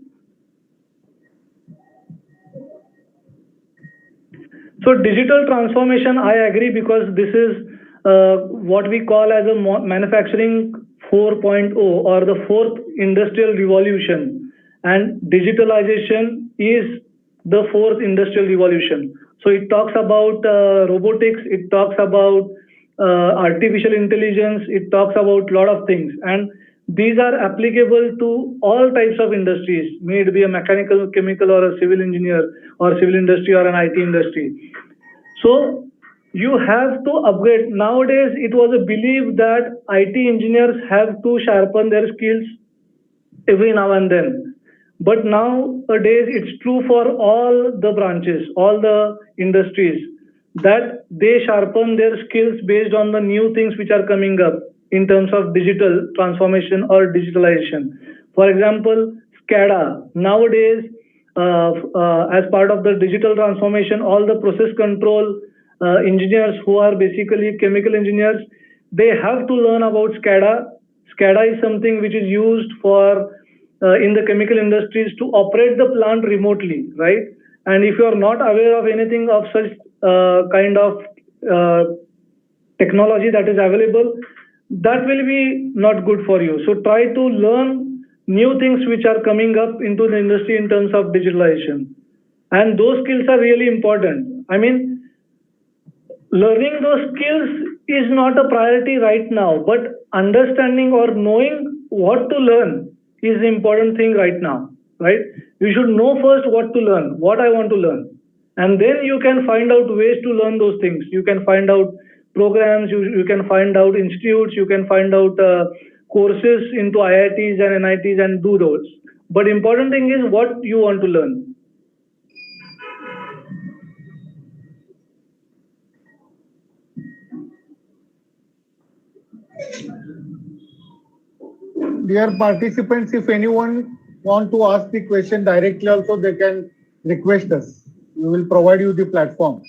So digital transformation, I agree, because this is what we call as a manufacturing 4.0 or the fourth industrial revolution, and digitalization is the fourth industrial revolution. So it talks about robotics, it talks about artificial intelligence, it talks about a lot of things, and these are applicable to all types of industries, may it be a mechanical, chemical, or a civil engineer, or civil industry, or an IT industry. So you have to upgrade. Nowadays, it was a belief that IT engineers have to sharpen their skills every now and then. But nowadays, it's true for all the branches, all the industries, that they sharpen their skills based on the new things which are coming up in terms of digital transformation or digitalization. For example, SCADA. Nowadays, as part of the digital transformation, all the process control engineers who are basically chemical engineers, they have to learn about SCADA. SCADA is something which is used for in the chemical industries to operate the plant remotely, right? And if you are not aware of anything of such kind of technology that is available, that will be not good for you. So try to learn new things which are coming up into the industry in terms of digitalization. And those skills are really important. I mean, learning those skills is not a priority right now, but understanding or knowing what to learn is the important thing right now, right? You should know first what to learn, what I want to learn. And then you can find out ways to learn those things. You can find out programs, you can find out institutes, you can find out courses into IITs and NITs and do those. But important thing is what you want to learn. Dear participants, if anyone want to ask the question directly also, they can request us. We will provide you the platform.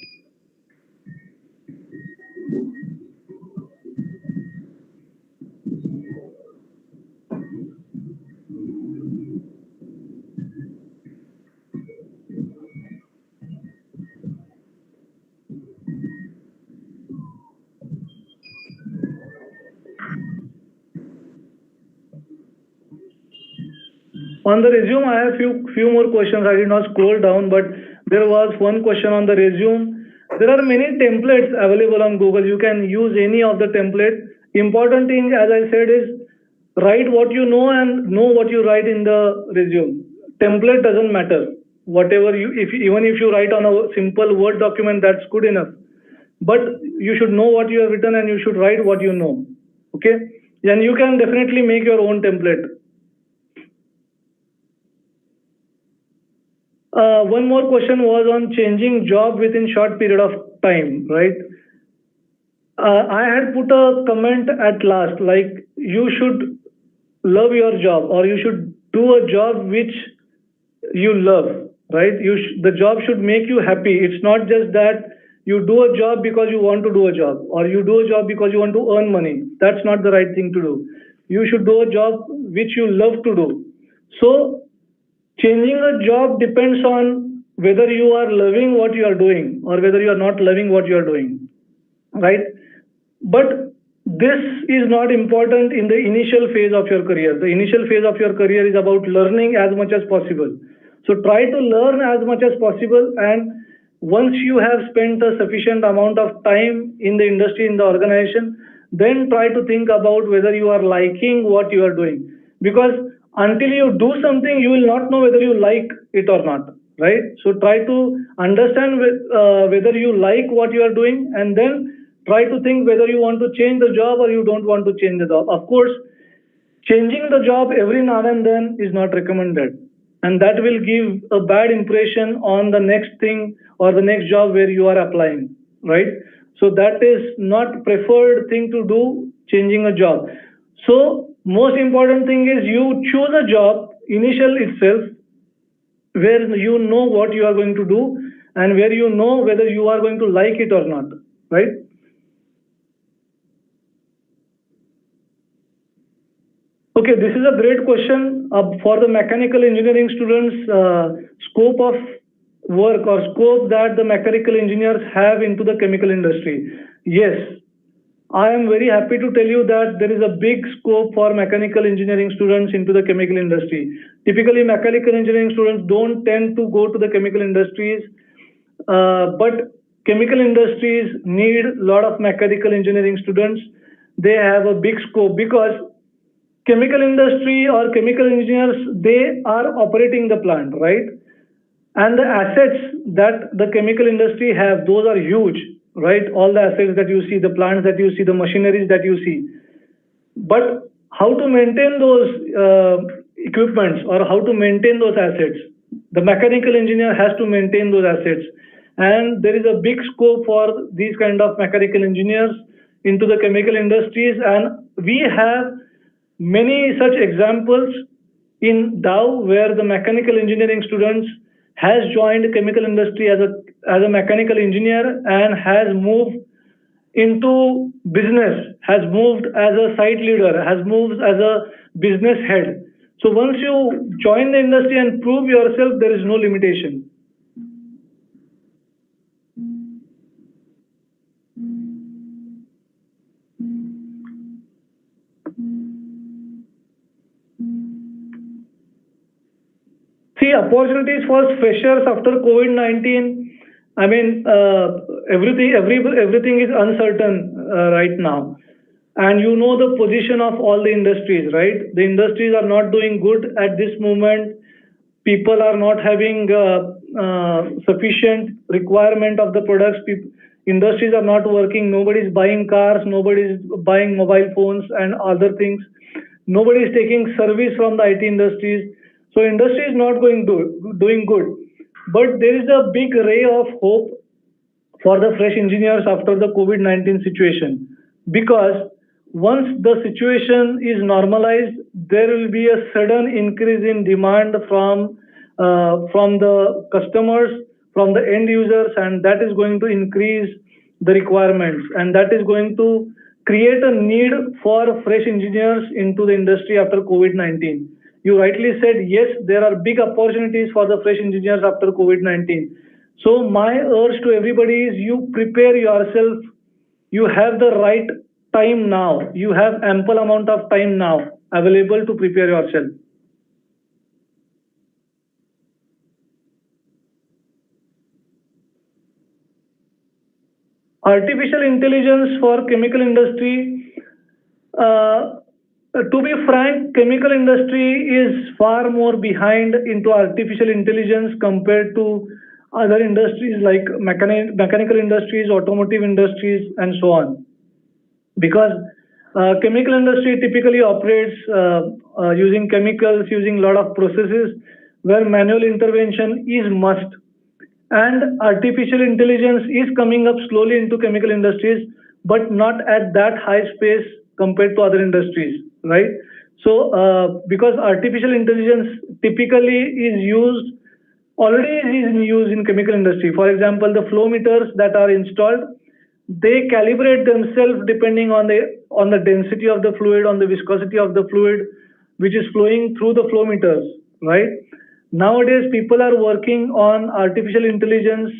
On the resume, I have few more questions. I did not scroll down, but there was one question on the resume. There are many templates available on Google. You can use any of the templates. Important thing, as I said, is write what you know and know what you write in the resume. Template doesn't matter. Whatever you, even if you write on a simple Word document, that's good enough. But you should know what you have written and you should write what you know. Okay? And you can definitely make your own template. One more question was on changing job within short period of time, right? I had put a comment at last, like you should love your job, or you should do a job which you love, right? The job should make you happy. It's not just that you do a job because you want to do a job, or you do a job because you want to earn money. That's not the right thing to do. You should do a job which you love to do. So changing a job depends on whether you are loving what you are doing or whether you are not loving what you are doing, right? But this is not important in the initial phase of your career. The initial phase of your career is about learning as much as possible. So try to learn as much as possible, and once you have spent a sufficient amount of time in the industry, in the organization, then try to think about whether you are liking what you are doing. Because until you do something, you will not know whether you like it or not, right? So try to understand whether you like what you are doing, and then try to think whether you want to change the job or you don't want to change the job. Of course, changing the job every now and then is not recommended. and that will give a bad impression on the next thing or the next job where you are applying, right? So that is not preferred thing to do, changing a job. So most important thing is you choose a job initial itself where you know what you are going to do and where you know whether you are going to like it or not, right? Okay, this is a great question for the mechanical engineering students. Scope of work or scope that the mechanical engineers have into the chemical industry. Yes, I am very happy to tell you that there is a big scope for mechanical engineering students into the chemical industry. Typically, mechanical engineering students don't tend to go to the chemical industries, but chemical industries need a lot of mechanical engineering students. They have a big scope because chemical industry or chemical engineers, they are operating the plant, right? And the assets that the chemical industry have, those are huge, right? All the assets that you see, the plants that you see, the machineries that you see. But how to maintain those equipments or how to maintain those assets? The mechanical engineer has to maintain those assets. And there is a big scope for these kind of mechanical engineers into the chemical industries. And we have many such examples in Dow where the mechanical engineering students has joined chemical industry as a mechanical engineer and has moved into business, has moved as a site leader, has moved as a business head. So once you join the industry and prove yourself, there is no limitation. See, opportunities for freshers after COVID-19. I mean, everything is uncertain right now, and you know the position of all the industries, right? The industries are not doing good at this moment. People are not having sufficient requirement of the products. Industries are not working. Nobody is buying cars. Nobody is buying mobile phones and other things. Nobody is taking service from the IT industries. So industry is not doing good. But there is a big ray of hope for the fresh engineers after the COVID-19 situation, because once the situation is normalized, there will be a sudden increase in demand from the customers, from the end users, and that is going to increase the requirements, and that is going to create a need for fresh engineers into the industry after COVID-19. You rightly said, yes, there are big opportunities for the fresh engineers after COVID-19. So my urge to everybody is you prepare yourself. You have the right time now. You have ample amount of time now available to prepare yourself. Artificial intelligence for chemical industry. To be frank, chemical industry is far more behind into artificial intelligence compared to other industries like mechanical industries, automotive industries, and so on. Because chemical industry typically operates using chemicals, using a lot of processes where manual intervention is must. And artificial intelligence is coming up slowly into chemical industries, but not at that high pace compared to other industries, right? So because artificial intelligence typically is used, already is in use in chemical industry. For example, the flow meters that are installed, they calibrate themselves depending on the density of the fluid, on the viscosity of the fluid, which is flowing through the flow meters, right? Nowadays, people are working on artificial intelligence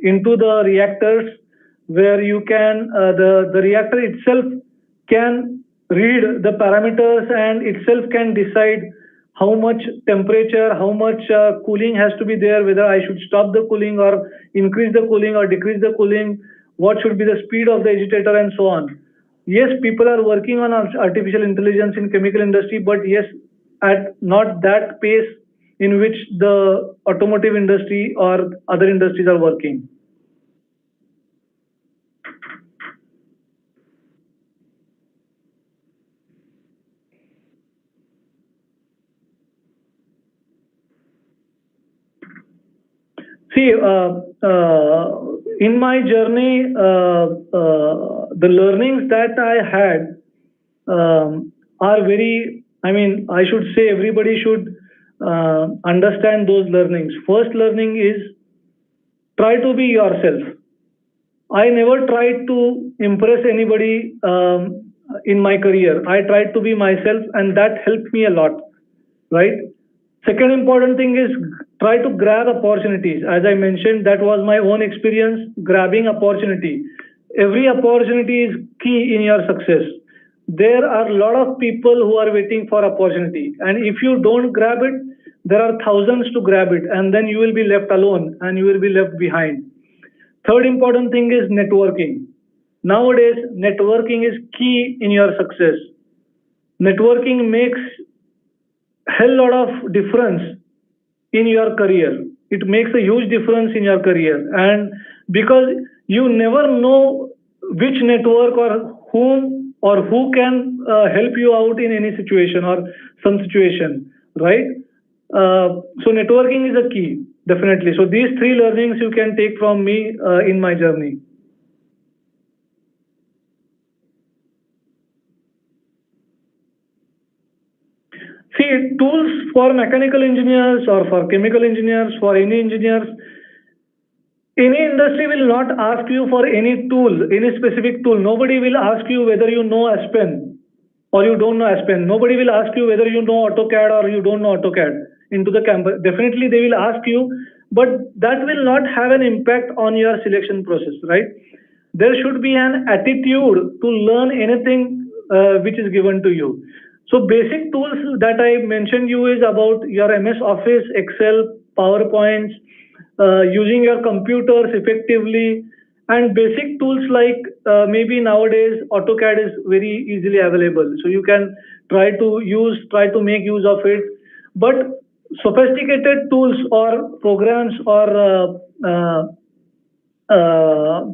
into the reactors, where you can the reactor itself can read the parameters and itself can decide how much temperature, how much cooling has to be there, whether I should stop the cooling or increase the cooling or decrease the cooling, what should be the speed of the agitator, and so on. Yes, people are working on artificial intelligence in chemical industry, but yes, at not that pace in which the automotive industry or other industries are working. See, in my journey, the learnings that I had are very, I mean, I should say everybody should understand those learnings. First learning is try to be yourself. I never tried to impress anybody in my career. I tried to be myself, and that helped me a lot, right? Second important thing is try to grab opportunities. As I mentioned, that was my own experience, grabbing opportunity. Every opportunity is key in your success. There are a lot of people who are waiting for opportunity, and if you don't grab it, there are thousands to grab it, and then you will be left alone and you will be left behind. Third important thing is networking. Nowadays, networking is key in your success. Networking makes hell lot of difference in your career. It makes a huge difference in your career, and because you never know which network or whom or who can help you out in any situation or some situation, right? So networking is a key, definitely. So these three learnings you can take from me in my journey. See, tools for mechanical engineers or for chemical engineers, for any engineers, any industry will not ask you for any tool, any specific tool. Nobody will ask you whether you know Aspen or you don't know Aspen. Nobody will ask you whether you know AutoCAD or you don't know AutoCAD into the campus. Definitely they will ask you, but that will not have an impact on your selection process, right? There should be an attitude to learn anything which is given to you. So basic tools that I mentioned you is about your MS Office, Excel, PowerPoints, using your computers effectively, and basic tools like maybe nowadays AutoCAD is very easily available. So you can try to make use of it. But sophisticated tools or programs or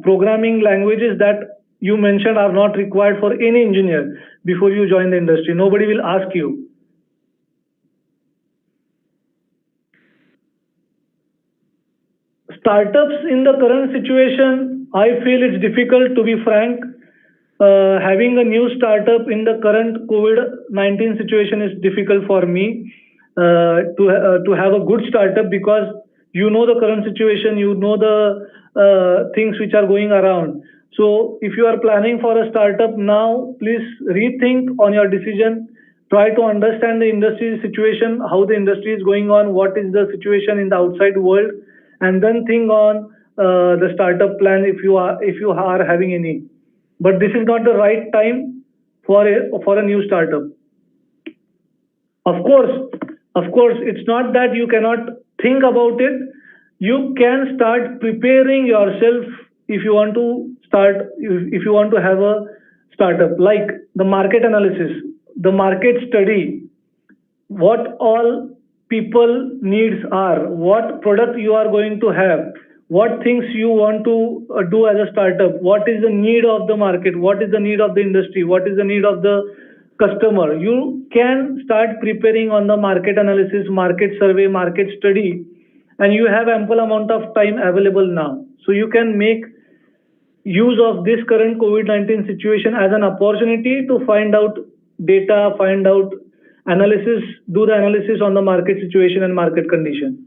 programming languages that you mentioned are not required for any engineer before you join the industry. Nobody will ask you. Startups in the current situation, I feel it's difficult, to be frank. Having a new startup in the current COVID-19 situation is difficult for me to have a good startup, because you know the current situation, you know the things which are going around. So if you are planning for a startup now, please rethink on your decision. Try to understand the industry situation, how the industry is going on, what is the situation in the outside world, and then think on the startup plan if you are having any. But this is not the right time for a new startup. Of course, it's not that you cannot think about it. You can start preparing yourself if you want to start, if you want to have a startup, like the market analysis, the market study, what all people needs are, what product you are going to have, what things you want to do as a startup, what is the need of the market, what is the need of the industry, what is the need of the customer. You can start preparing on the market analysis, market survey, market study, and you have ample amount of time available now. So you can make use of this current COVID-19 situation as an opportunity to find out data, find out analysis, do the analysis on the market situation and market condition.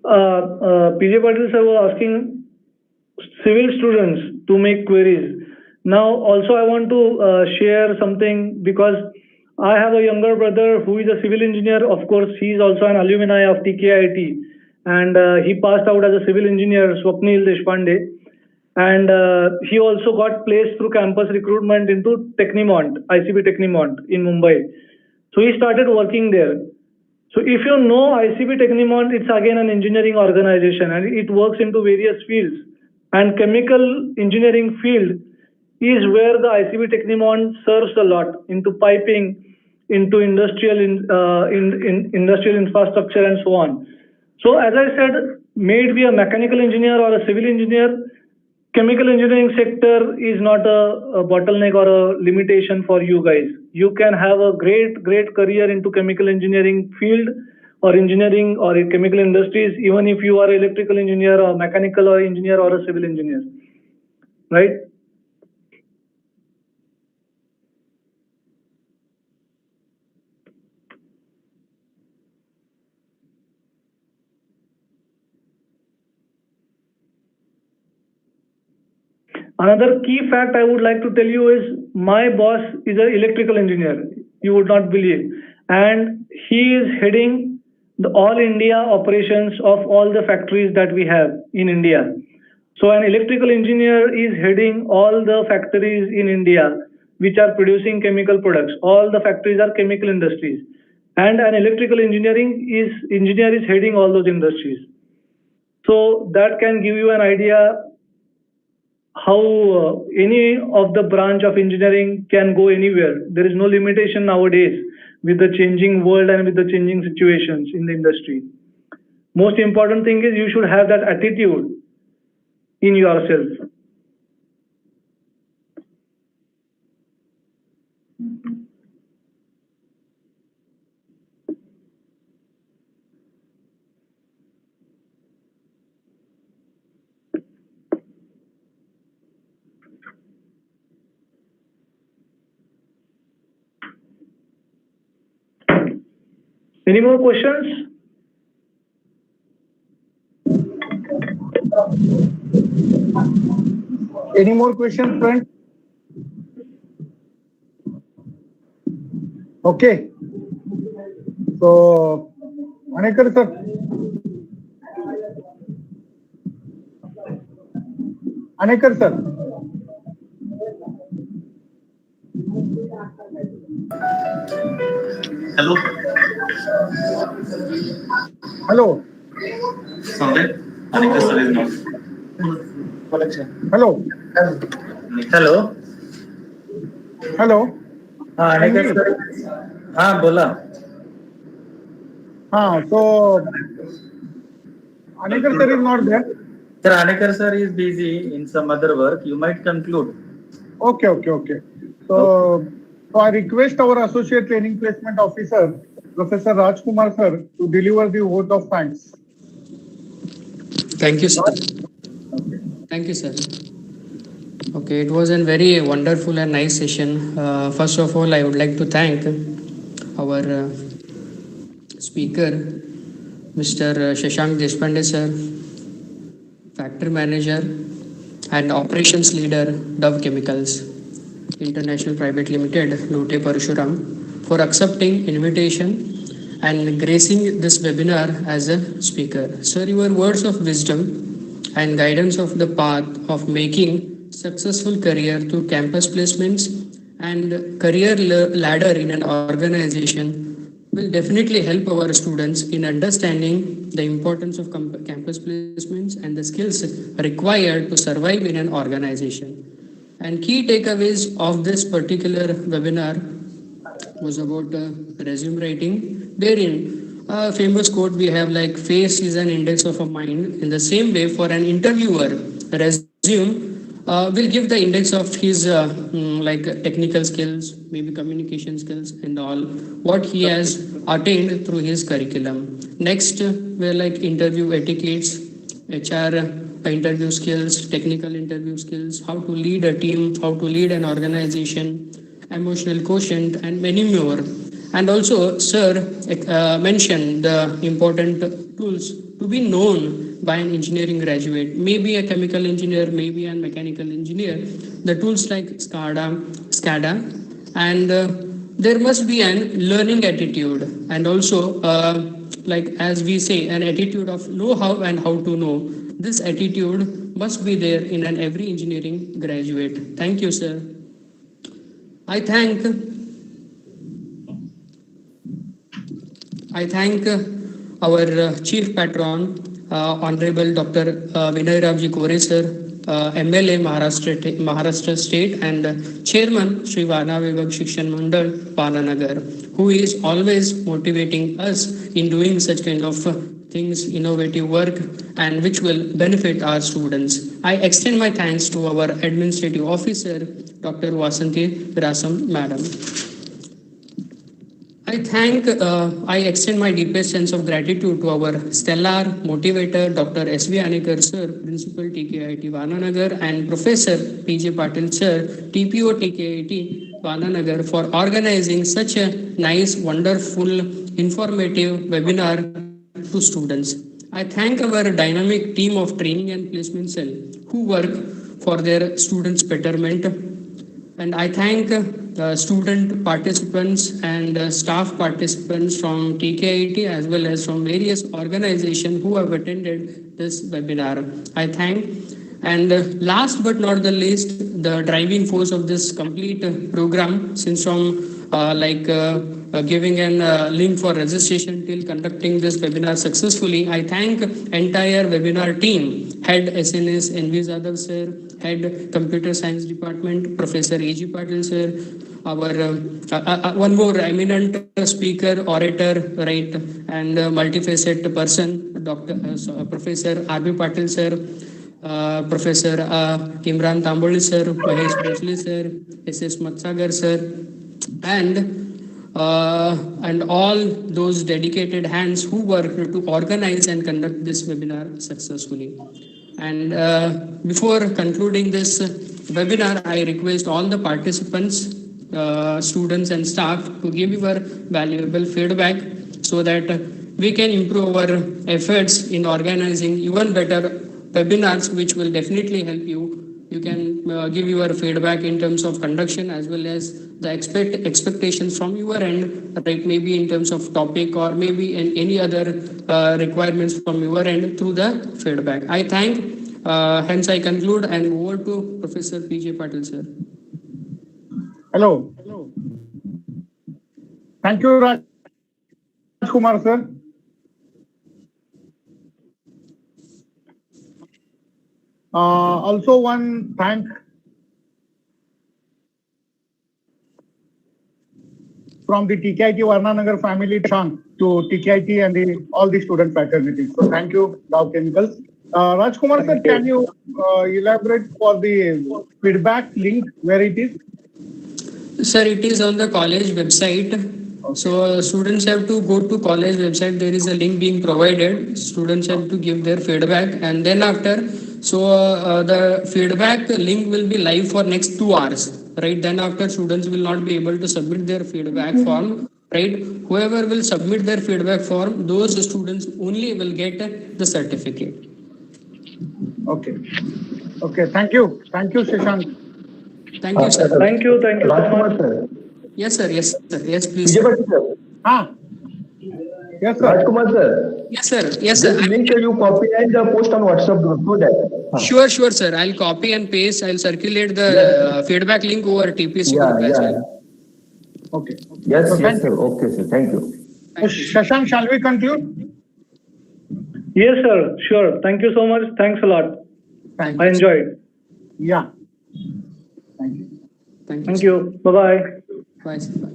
PJ Patil sir was asking civil students to make queries. Now, also I want to share something, because I have a younger brother who is a civil engineer. Of course, he is also an alumni of TKIT, and he passed out as a civil engineer, Swapnil Deshpande, and he also got placed through campus recruitment into Technimont, ICB Technimont in Mumbai. So he started working there. So if you know ICB Technimont, it's again an engineering organization and it works into various fields. And chemical engineering field is where the ICB Technimont serves a lot into piping, into industrial industrial infrastructure and so on. So as I said, may it be a mechanical engineer or a civil engineer, chemical engineering sector is not a bottleneck or a limitation for you guys. You can have a great career into chemical engineering field or engineering or in chemical industries, even if you are an electrical engineer or mechanical or engineer or a civil engineer, right? Another key fact I would like to tell you is my boss is an electrical engineer. You would not believe. And he is heading the all India operations of all the factories that we have in India. So an electrical engineer is heading all the factories in India which are producing chemical products. All the factories are chemical industries. And an electrical engineer is heading all those industries. So that can give you an idea how any of the branch of engineering can go anywhere. There is no limitation nowadays with the changing world and with the changing situations in the industry. Most important thing is you should have that attitude in yourself. Any more questions? Any more questions, friends? Okay. So, Anekar sir. Anekar sir. Hello. Hello. Something? Anika sir is not. Hello. Hello Hello. हा Anekar sir हा बोला So, Anekar sir is not there. Sir Anekar sir is busy in some other work. You might conclude. Okay. So I request our Associate Training Placement Officer, Professor Rajkumar sir, to deliver the vote of thanks. Thank you, sir. Thank you, sir. Okay, it was a very wonderful and nice session. First of all, I would like to thank our speaker, Mr. Shashank Deshpande sir, Factory Manager and Operations Leader, Dove Chemicals International Private Limited, Lote Parshuram, for accepting invitation and gracing this webinar as a speaker. Sir, your words of wisdom and guidance of the path of making successful career through campus placements and career ladder in an organization will definitely help our students in understanding the importance of campus placements and the skills required to survive in an organization. And key takeaways of this particular webinar was about resume writing, wherein a famous quote we have like face is an index of a mind. In the same way, for an interviewer, resume will give the index of his like technical skills, maybe communication skills and all, what he has attained through his curriculum. Next, we're like interview etiquettes, HR interview skills, technical interview skills, how to lead a team, how to lead an organization, emotional quotient, and many more. And also, sir mentioned the important tools to be known by an engineering graduate, maybe a chemical engineer, maybe a mechanical engineer. The tools like SCADA, and there must be an learning attitude, and also like as we say, an attitude of know how and how to know. This attitude must be there in an every engineering graduate. Thank you, sir. I thank I thank our Chief Patron, Honorable Dr. Vinay Ravji Kore sir, MLA Maharashtra State and Chairman Sri Vana Vibhag Shikshan Mandal Pananagar, who is always motivating us in doing such kind of things, innovative work, and which will benefit our students. I extend my thanks to our administrative officer, Dr. Vasanthi Rasam Madam. I extend my deepest sense of gratitude to our stellar motivator, Dr. S.V. Anekar sir, Principal TKIT Vananagar, and Professor P.J. Patil sir, TPO TKIT Vananagar, for organizing such a nice, wonderful, informative webinar to students. I thank our dynamic team of training and placement cell who work for their students' betterment. And I thank student participants and staff participants from TKIT as well as from various organizations who have attended this webinar. I thank, and last but not the least, the driving force of this complete program, since from giving a link for registration till conducting this webinar successfully. I thank entire webinar team, Head SNS NV Zadav sir, Head Computer Science Department, Professor A.G. Patil sir, our one more eminent speaker, orator, right, and multifaceted person, Professor R.B. Patil sir, Professor Imran Tamboli sir, Mahesh Bhosle sir, S.S. Matsagar sir, and all those dedicated hands who worked to organize and conduct this webinar successfully. And before concluding this webinar, I request all the participants, students and staff to give your valuable feedback so that we can improve our efforts in organizing even better webinars, which will definitely help you. You can give your feedback in terms of conduction as well as the expectations from your end, right? Maybe in terms of topic or maybe in any other requirements from your end through the feedback. I thank, hence I conclude and over to Professor P.J. Patil sir. Hello. Thank you, Rajkumar sir. Also one thank from the TKIT Varnanagar family to TKIT and all the student fraternity. So thank you, Dow Chemicals. Rajkumar sir, can you elaborate for the feedback link where it is? Sir, it is on the college website. Okay. So students have to go to college website. There is a link being provided. Students have to give their feedback, and then after, the feedback link will be live for next 2 hours. Right. Then after, students will not be able to submit their feedback form. Right. Whoever will submit their feedback form, those students only will get the certificate. Okay. Okay. Thank you. Thank you, Shashank. Thank you, sir. Thank you so much. Sir. Yes, sir. Yes, sir. Yes, please. Sir. Yes, sir. Rajkumar sir. Yes, sir. Yes, sir. This link you copy and post on WhatsApp group. Do that. Sure, sir. I'll copy and paste. I'll circulate the feedback link over TPC group as well. Okay. Yes, So yes, sir. Okay, sir. Thank you. So, Shashank, shall we conclude? Yes, sir. Sure. Thank you so much. Thanks a lot. Thank I you. enjoyed. Yeah. Thank you. Thank you. Thank you. Bye-bye. Bye. Bye.